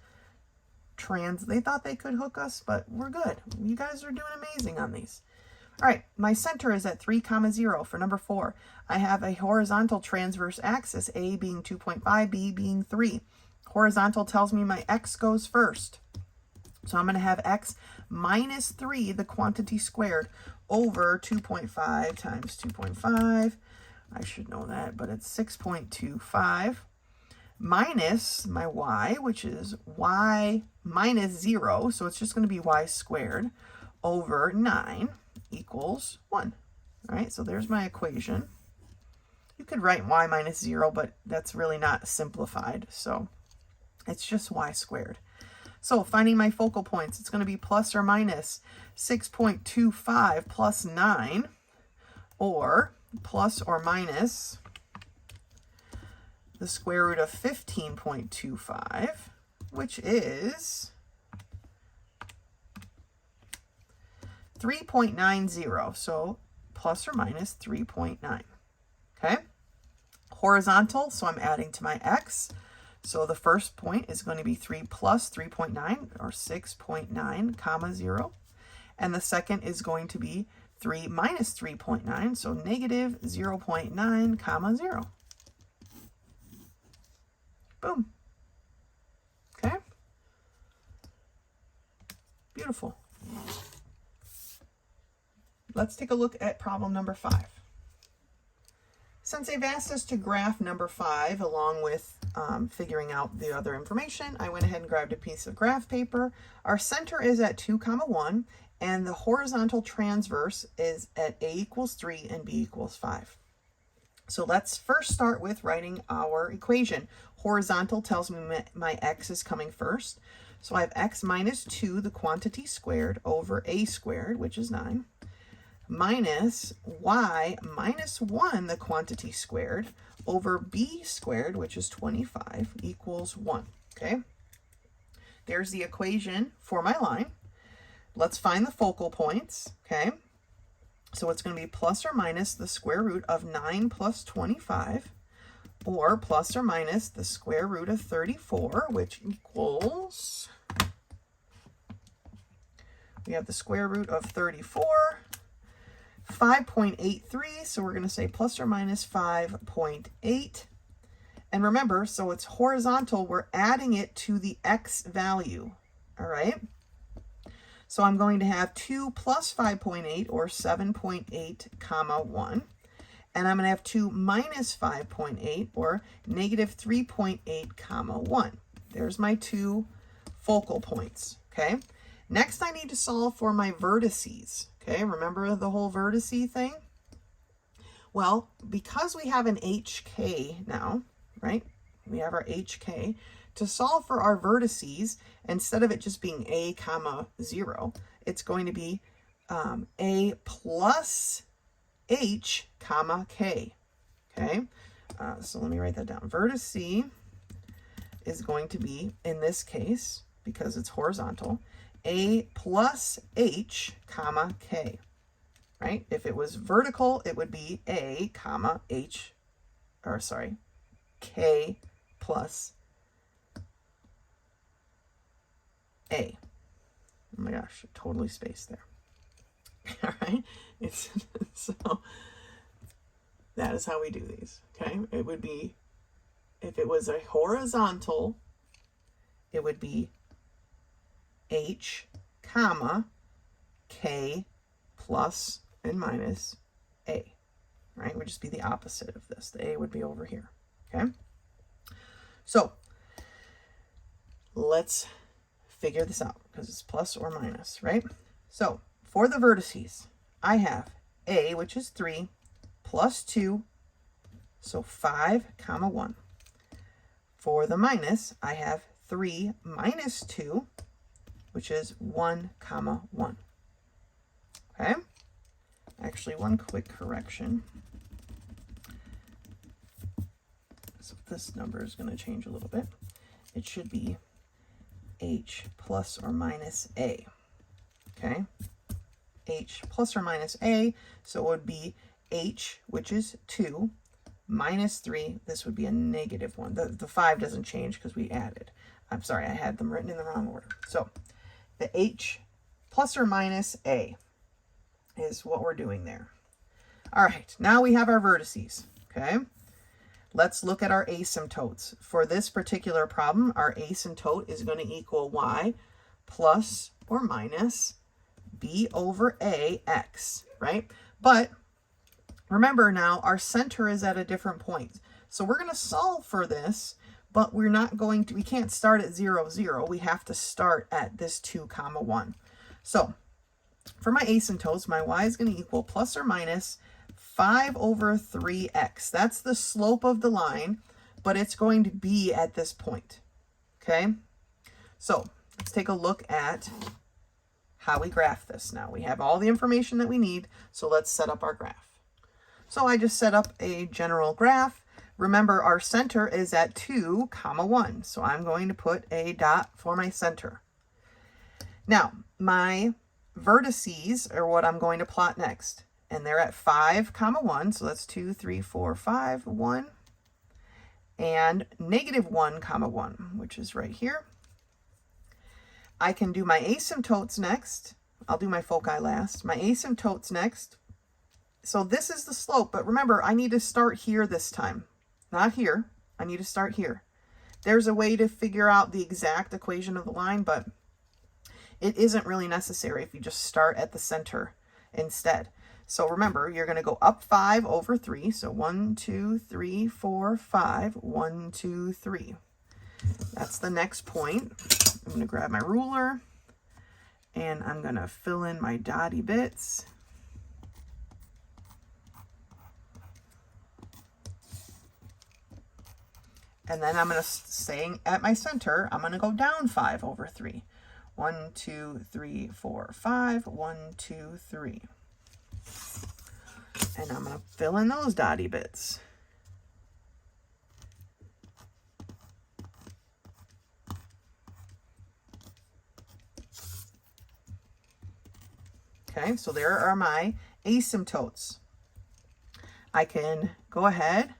they thought they could hook us, but we're good. You guys are doing amazing on these. All right, my center is at 3, 0 for number 4. I have a horizontal transverse axis, A being 2.5, B being 3. Horizontal tells me my x goes first. So I'm going to have x minus 3, the quantity squared, over 2.5 times 2.5. I should know that, but it's 6.25. Minus my y, which is y minus 0. So it's just going to be y squared over 9 equals 1. All right, so there's my equation. You could write y minus 0, but that's really not simplified. So it's just y squared. So finding my focal points, it's going to be plus or minus 6.25 plus 9, or plus or minus the square root of 15.25, which is 3.90. So plus or minus 3.9. Okay. Horizontal, so I'm adding to my x. So the first point is going to be 3 plus 3.9, or 6.9, comma 0. And the second is going to be 3 minus 3.9, so negative 0.9, comma 0. Boom. Okay. Beautiful. Let's take a look at problem number 5. Since they've asked us to graph number 5 along with figuring out the other information, I went ahead and grabbed a piece of graph paper. Our center is at 2, 1, and the horizontal transverse is at a equals 3 and b equals 5. So let's first start with writing our equation. Horizontal tells me my x is coming first. So I have x minus 2, the quantity squared, over a squared, which is 9, minus y minus 1, the quantity squared, over b squared, which is 25, equals 1. Okay, there's the equation for my line. Let's find the focal points. Okay, so it's going to be plus or minus the square root of 9 plus 25, or plus or minus the square root of 34, which equals, we have the square root of 34, 5.83, so we're going to say plus or minus 5.8. And remember, so it's horizontal, we're adding it to the x value, all right? So I'm going to have 2 plus 5.8, or 7.8, comma 1. And I'm going to have 2 minus 5.8, or negative 3.8, comma 1. There's my two focal points, okay? Next, I need to solve for my vertices, okay? Remember the whole vertice thing? Well, because we have an HK now, right? We have our HK. To solve for our vertices, instead of it just being a comma 0, it's going to be a plus h comma k, okay? So let me write that down. Vertice is going to be, in this case, because it's horizontal, a plus h comma k, right? If it was vertical, it would be a comma h, or sorry, k plus a. Oh my gosh, totally spaced there. All right, so that is how we do these, okay? It would be, if it was a horizontal, it would be h comma k plus and minus a, right? It would just be the opposite of this. The a would be over here, okay? So let's figure this out, because it's plus or minus, right? So for the vertices, I have a, which is 3, plus 2, so 5, comma 1. For the minus, I have 3 minus 2, which is 1, comma 1. Okay? Actually, one quick correction. So this number is going to change a little bit. It should be h plus or minus a. Okay? H plus or minus a. So it would be h, which is 2, minus 3. This would be a negative 1. The 5 doesn't change because we added. I'm sorry, I had them written in the wrong order. So the h plus or minus a is what we're doing there. All right, now we have our vertices, okay? Let's look at our asymptotes. For this particular problem, our asymptote is going to equal y plus or minus b over ax, right? But remember now, our center is at a different point. So we're going to solve for this, but we're not going to, we can't start at 0, 0. We have to start at this 2, 1. So for my asymptotes, my y is going to equal plus or minus 5 over 3x. That's the slope of the line, but it's going to be at this point. Okay? So let's take a look at how we graph this now. We have all the information that we need, so let's set up our graph. So I just set up a general graph. Remember, our center is at 2, 1. So I'm going to put a dot for my center. Now, my vertices are what I'm going to plot next. And they're at 5, 1. So that's 2, 3, 4, 5, 1. And negative 1, 1, which is right here. I can do my asymptotes next. I'll do my foci last. My asymptotes next. So this is the slope, but remember, I need to start here this time. Not here. I need to start here. There's a way to figure out the exact equation of the line, but it isn't really necessary if you just start at the center instead. So remember, you're going to go up 5 over 3. So 1, 2, 3, 4, 5, 1, 2, 3. That's the next point. I'm going to grab my ruler and I'm going to fill in my dotty bits. And then I'm going to, staying at my center, I'm going to go down 5 over 3. 1, 2, 3, 4, 5, 1, 2, 3. And I'm going to fill in those dotty bits. Okay, so there are my asymptotes. I can go ahead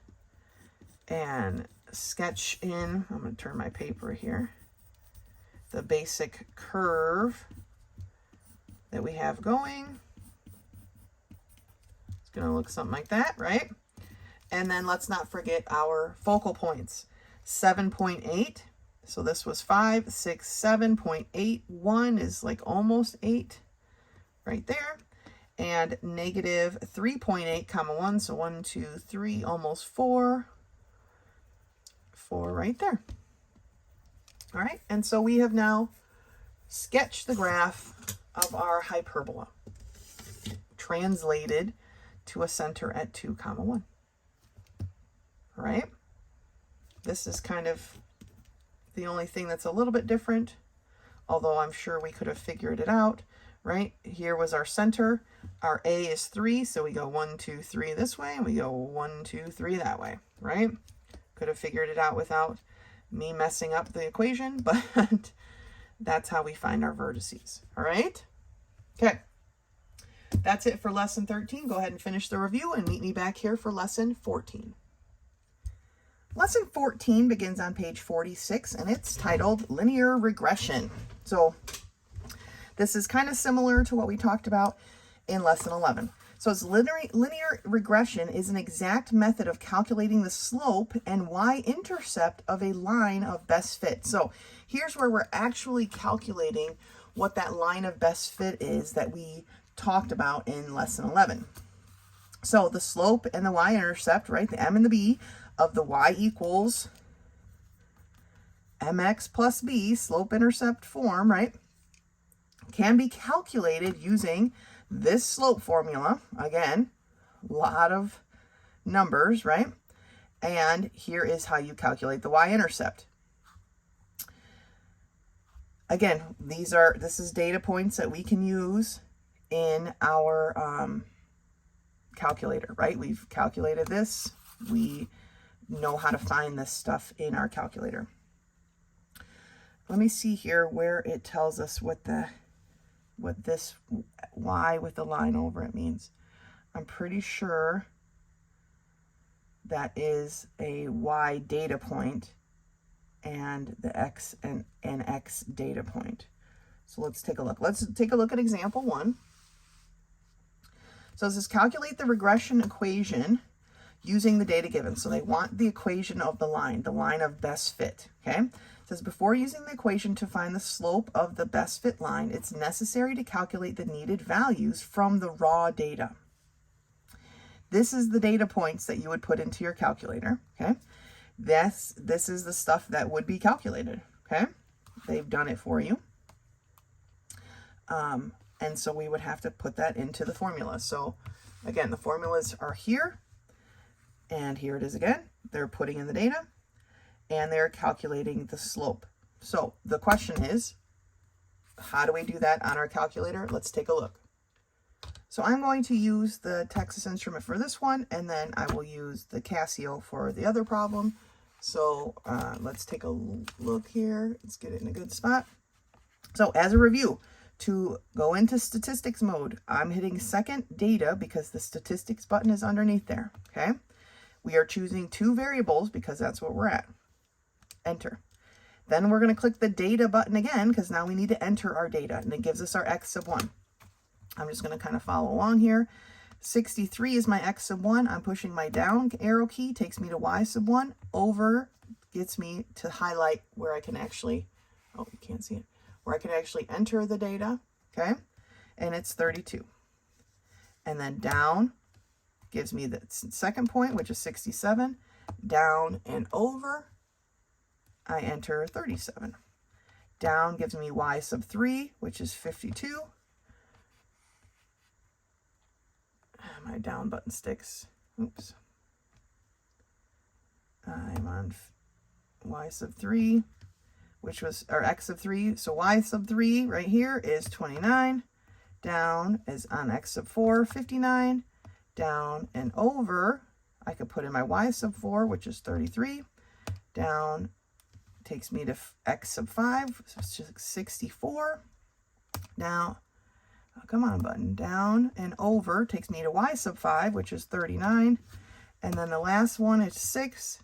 and sketch in, I'm going to turn my paper here, the basic curve that we have going. It's going to look something like that, right? And then let's not forget our focal points. 7.8. So this was 5, 6, 7.8. 1 is like almost 8 right there. And negative 3.8, 1. So 1, 2, 3, almost 4. 4 right there. All right, and so we have now sketched the graph of our hyperbola, translated to a center at 2, 1. All right, this is kind of the only thing that's a little bit different, although I'm sure we could have figured it out, right? Here was our center. Our A is 3, so we go 1, 2, 3 this way, and we go 1, 2, 3 that way, right? Could have figured it out without me messing up the equation, but that's how we find our vertices. All right? Okay. That's it for lesson 13. Go ahead and finish the review and meet me back here for lesson 14. Lesson 14 begins on page 46, and it's titled Linear Regression. So this is kind of similar to what we talked about in lesson 11. So it's linear regression is an exact method of calculating the slope and y-intercept of a line of best fit. So here's where we're actually calculating what that line of best fit is that we talked about in lesson 11. So the slope and the y-intercept, right, the m and the b of the y equals mx plus b, slope-intercept form, right, can be calculated using this slope formula. Again, a lot of numbers, right? And here is how you calculate the y-intercept. Again, this is data points that we can use in our calculator, right? We've calculated this. We know how to find this stuff in our calculator. Let me see here where it tells us what this y with the line over it means. I'm pretty sure that is a y data point and the x and an x data point. So let's take a look. Let's take a look at example 1. So it says calculate the regression equation using the data given. So they want the equation of the line of best fit, okay? It says before using the equation to find the slope of the best fit line, it's necessary to calculate the needed values from the raw data. This is the data points that you would put into your calculator, okay? This is the stuff that would be calculated, okay? They've done it for you. And so we would have to put that into the formula. So again, the formulas are here, and here it is again. They're putting in the data, and they're calculating the slope. So the question is, how do we do that on our calculator? Let's take a look. So I'm going to use the Texas Instrument for this one, and then I will use the Casio for the other problem. So let's take a look here. Let's get it in a good spot. So as a review, to go into statistics mode, I'm hitting second data because the statistics button is underneath there, okay? We are choosing 2 variables because that's what we're at. Enter. Then we're going to click the data button again because now we need to enter our data, and it gives us our x sub 1. I'm just going to kind of follow along here. 63 is my x sub 1. I'm pushing my down arrow key, takes me to y sub 1, over, gets me to highlight where I can actually, oh, you can't see it, where I can actually enter the data, okay? And it's 32. And then down gives me the second point, which is 67. Down and over, I enter 37. Down gives me y sub 3, which is 52. My down button sticks. Oops. I'm on y sub 3, which was, or x sub 3. So y sub 3 right here is 29. Down is on x sub 4, 59. Down and over, I could put in my y sub 4, which is 33. Down takes me to x sub 5, so it's just 64. Now, oh, come on button, down and over takes me to y sub 5, which is 39. And then the last one is 6,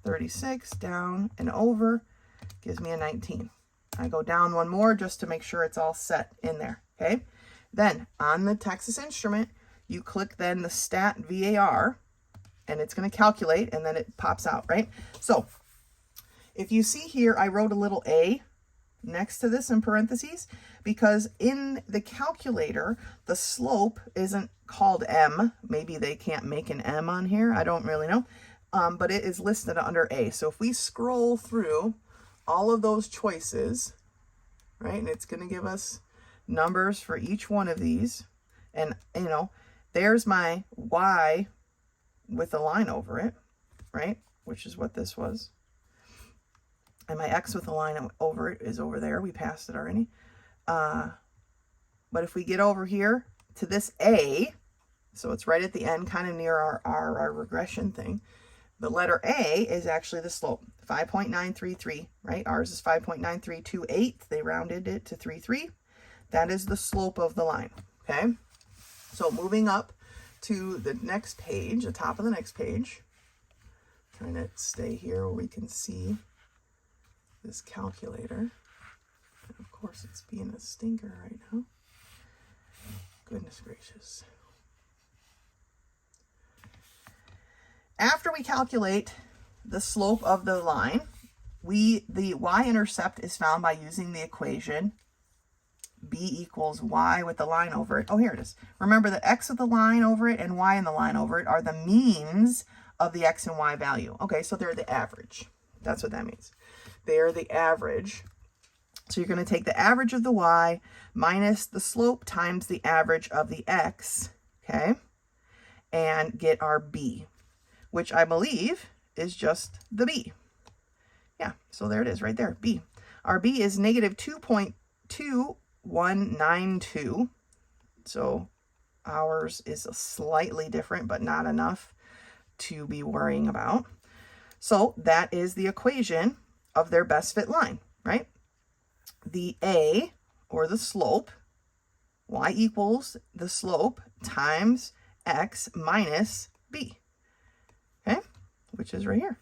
36, down and over gives me a 19. I go down one more just to make sure it's all set in there, okay? Then on the Texas Instrument, you click then the stat VAR, and it's going to calculate, and then it pops out, right? So if you see here, I wrote a little a next to this in parentheses, because in the calculator, the slope isn't called M. Maybe they can't make an M on here. I don't really know. But it is listed under A. So if we scroll through all of those choices, right, and it's going to give us numbers for each one of these. And, you know, there's my Y with a line over it, right, which is what this was. And my X with a line over it is over there. We passed it already. But if we get over here to this A, so it's right at the end, kind of near our regression thing, the letter A is actually the slope, 5.933, right? Ours is 5.9328. They rounded it to 33. That is the slope of the line, okay? So moving up to the next page, the top of the next page, trying to stay here where we can see this calculator. And of course, it's being a stinker right now. Goodness gracious. After we calculate the slope of the line, the y-intercept is found by using the equation b equals y with the line over it. Oh, here it is. Remember, the x with the line over it and y in the line over it are the means of the x and y value. Okay, so they're the average. That's what that means. They're the average. So you're going to take the average of the y minus the slope times the average of the x, okay, and get our b, which I believe is just the b. Yeah, so there it is right there, b. Our b is negative 2.2192. So Ours is slightly different, but not enough to be worrying about. So that is the equation of their best fit line, right? The A, or the slope, y equals the slope times x minus b, okay, which is right here.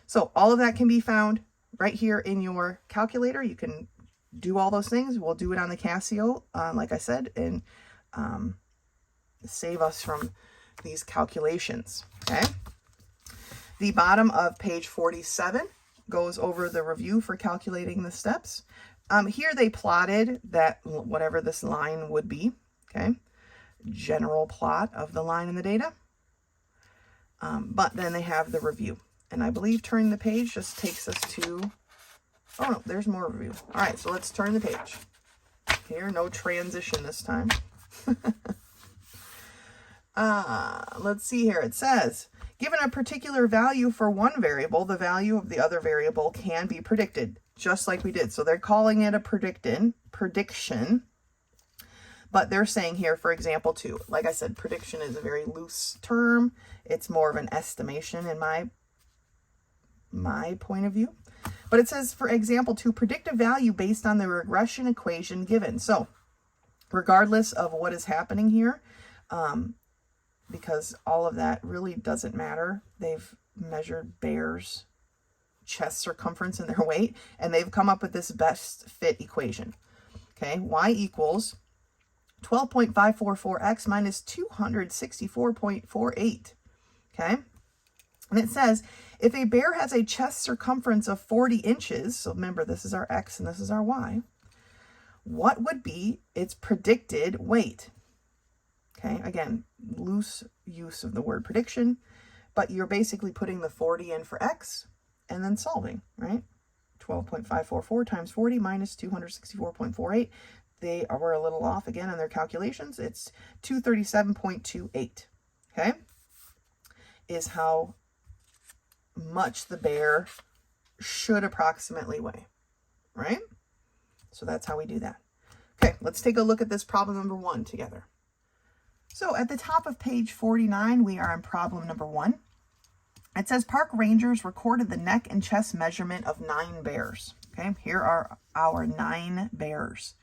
So all of that can be found right here in your calculator. You can do all those things. We'll do it on the Casio, like I said, and save us from these calculations, okay? The bottom of page 47 goes over the review for calculating the steps. Here they plotted that, whatever this line would be, okay? General plot of the line in the data. But then they have the review. And I believe turning the page just takes us to, oh no, there's more review. All right, so let's turn the page. Here, no transition this time. Let's see here. It says, given a particular value for one variable, the value of the other variable can be predicted, just like we did. So they're calling it a prediction. But they're saying here, for example, 2. Like I said, prediction is a very loose term. It's more of an estimation in my point of view. But it says, for example, to predict a value based on the regression equation given. So regardless of what is happening here, because all of that really doesn't matter. They've measured bears' chest circumference and their weight, and they've come up with this best fit equation. Okay, y equals 12.544x minus 264.48. Okay, and it says, if a bear has a chest circumference of 40 inches, so remember this is our x and this is our y, what would be its predicted weight? Okay, again, loose use of the word prediction, but you're basically putting the 40 in for x and then solving, right? 12.544 times 40 minus 264.48. They were a little off again on their calculations. It's 237.28, okay, is how much the bear should approximately weigh, right? So that's how we do that. Okay, let's take a look at this problem number 1 together. So at the top of page 49, we are in problem number 1. It says park rangers recorded the neck and chest measurement of 9 bears. Okay, here are our 9 bears.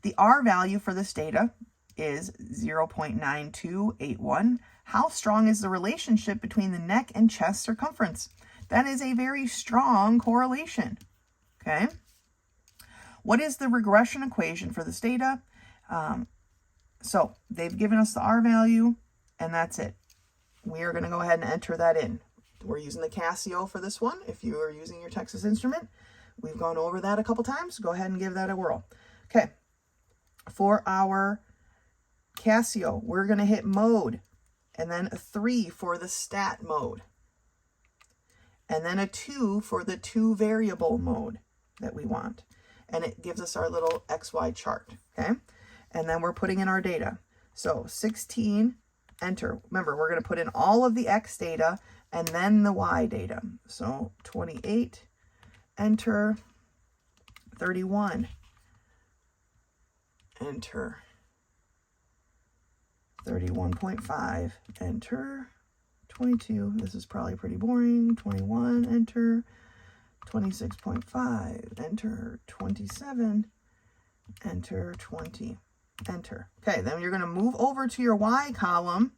The R value for this data is 0.9281. How strong is the relationship between the neck and chest circumference? That is a very strong correlation. Okay. What is the regression equation for this data? So they've given us the R value, and that's it. We are going to go ahead and enter that in. We're using the Casio for this one. If you are using your Texas Instrument, we've gone over that a couple times. Go ahead and give that a whirl. Okay. For our Casio, we're going to hit mode, and then a 3 for the stat mode, and then a 2 for the 2 variable mode that we want. And it gives us our little XY chart. Okay. And then we're putting in our data. So 16, enter. Remember, we're going to put in all of the X data and then the Y data. So 28, enter. 31, enter. 31.5, enter. 22, this is probably pretty boring. 21, enter. 26.5, enter. 27, enter. 20. Enter. Okay, then you're going to move over to your Y column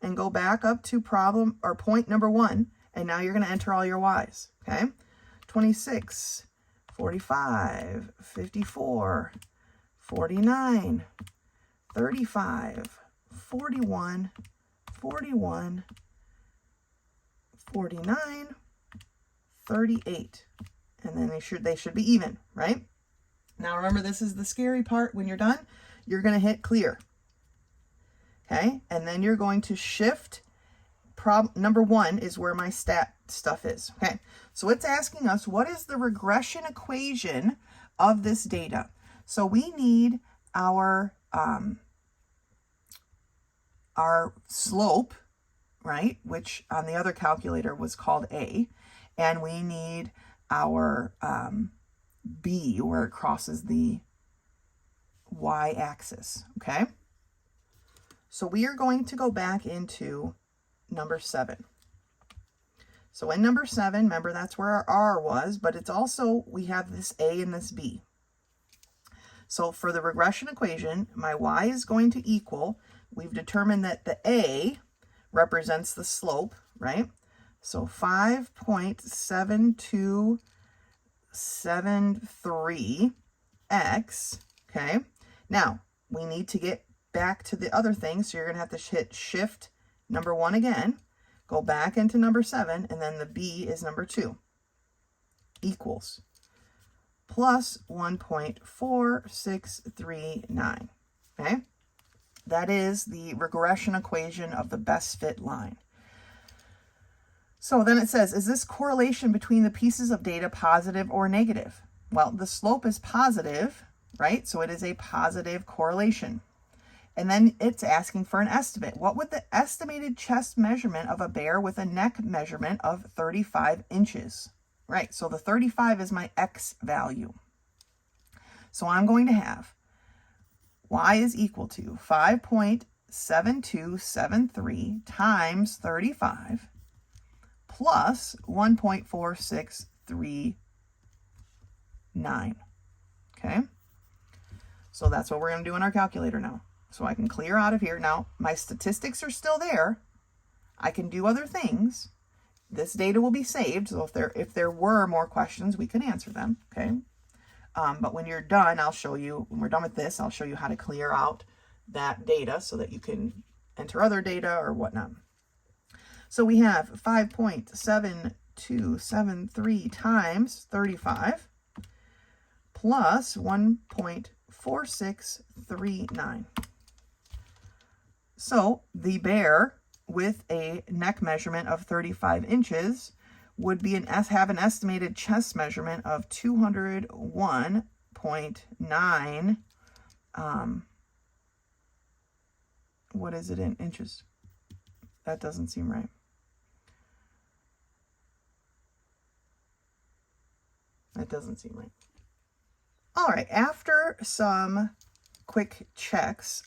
and go back up to problem or point number 1. And now you're going to enter all your Y's. Okay, 26, 45, 54, 49, 35, 41, 41, 49, 38. And then they should be even, right? Now remember, this is the scary part. When you're done, you're going to hit clear. Okay, and then you're going to shift. Number 1 is where my stat stuff is. Okay, so it's asking us, what is the regression equation of this data? So we need our slope, right, which on the other calculator was called A, and we need our B, where it crosses the y-axis, okay? So we are going to go back into number 7. So in number 7, remember that's where our R was, but it's also, we have this A and this B. So for the regression equation, my y is going to equal, we've determined that the A represents the slope, right? So 5.7273x, okay? Now, we need to get back to the other thing, so you're going to have to hit shift number 1 again, go back into number 7, and then the B is number 2, equals plus 1.4639, okay? That is the regression equation of the best fit line. So then it says, is this correlation between the pieces of data positive or negative? Well, the slope is positive, right? So it is a positive correlation. And then it's asking for an estimate. What would the estimated chest measurement of a bear with a neck measurement of 35 inches? Right, so the 35 is my X value. So I'm going to have Y is equal to 5.7273 times 35 plus 1.4639. Okay, so that's what we're going to do in our calculator now. So I can clear out of here. Now, my statistics are still there. I can do other things. This data will be saved, so if there were more questions, we can answer them, okay? But when you're done, I'll show you, when we're done with this, I'll show you how to clear out that data so that you can enter other data or whatnot. So we have 5.7273 times 35 plus 1.4639. So the bear with a neck measurement of 35 inches would be have an estimated chest measurement of 201.9, what is it in inches? That doesn't seem right. That doesn't seem right. All right, after some quick checks,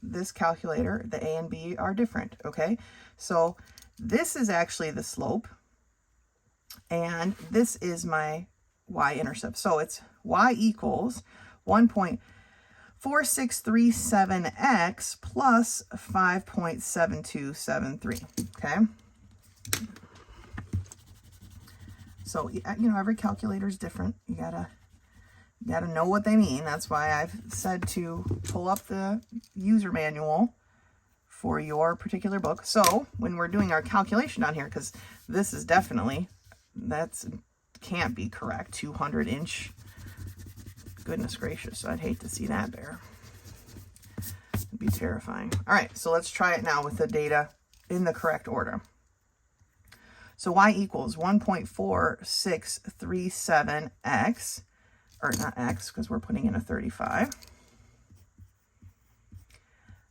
this calculator, the A and B are different, okay? So this is actually the slope, and this is my y-intercept. So it's y equals 1.4637x plus 5.7273, okay? So, you know, every calculator is different. You gotta know what they mean. That's why I've said to pull up the user manual for your particular book. So when we're doing our calculation on here, because this is definitely, can't be correct, 200 inch. Goodness gracious, I'd hate to see that bear. It'd be terrifying. All right, so let's try it now with the data in the correct order. So y equals 1.4637x, or not x, because we're putting in a 35,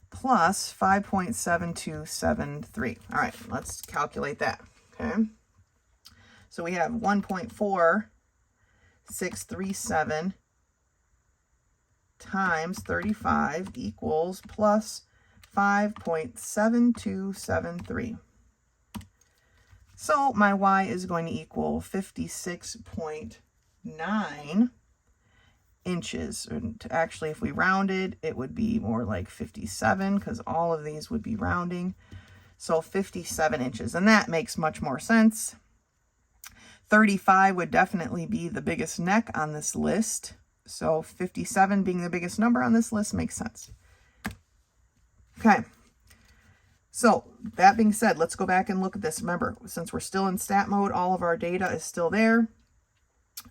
plus 5.7273. All right, let's calculate that, okay? So we have 1.4637 times 35 equals plus 5.7273. So my y is going to equal 56.9 inches. And actually, if we rounded, it would be more like 57, because all of these would be rounding. So 57 inches, and that makes much more sense. 35 would definitely be the biggest neck on this list. So 57 being the biggest number on this list makes sense. Okay. So that being said, let's go back and look at this. Remember, since we're still in stat mode, all of our data is still there.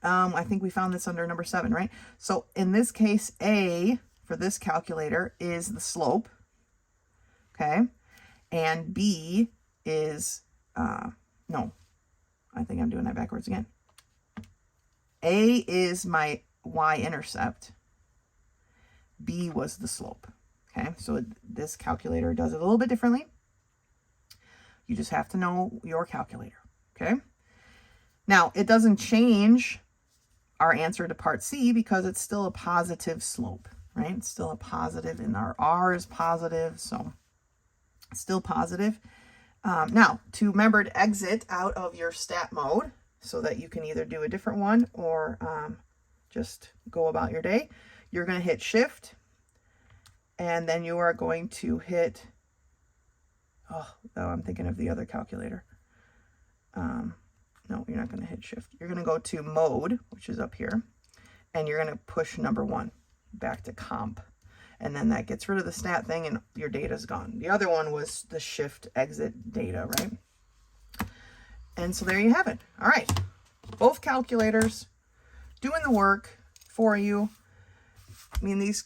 I think we found this under number 7, right? So in this case, A for this calculator is the slope, okay? And B is, no, I think I'm doing that backwards again. A is my y-intercept. B was the slope. Okay, so this calculator does it a little bit differently. You just have to know your calculator, okay? Now, it doesn't change our answer to part C because it's still a positive slope, right? It's still a positive, and our R is positive, so still positive. Now, to remember to exit out of your stat mode so that you can either do a different one or just go about your day, you're going to hit Shift, and then you are going to hit, oh, I'm thinking of the other calculator. No, you're not going to hit Shift. You're going to go to Mode, which is up here, and you're going to push number 1 back to Comp. And then that gets rid of the stat thing and your data's gone. The other one was the Shift Exit Data, right? And so there you have it. All right. Both calculators doing the work for you. I mean, these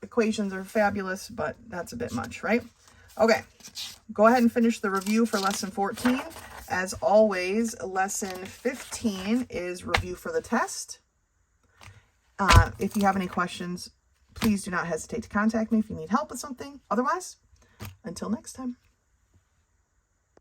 equations are fabulous, but that's a bit much, right? Okay. Go ahead and finish the review for lesson 14. As always, lesson 15 is review for the test. If you have any questions, please do not hesitate to contact me if you need help with something. Otherwise, until next time.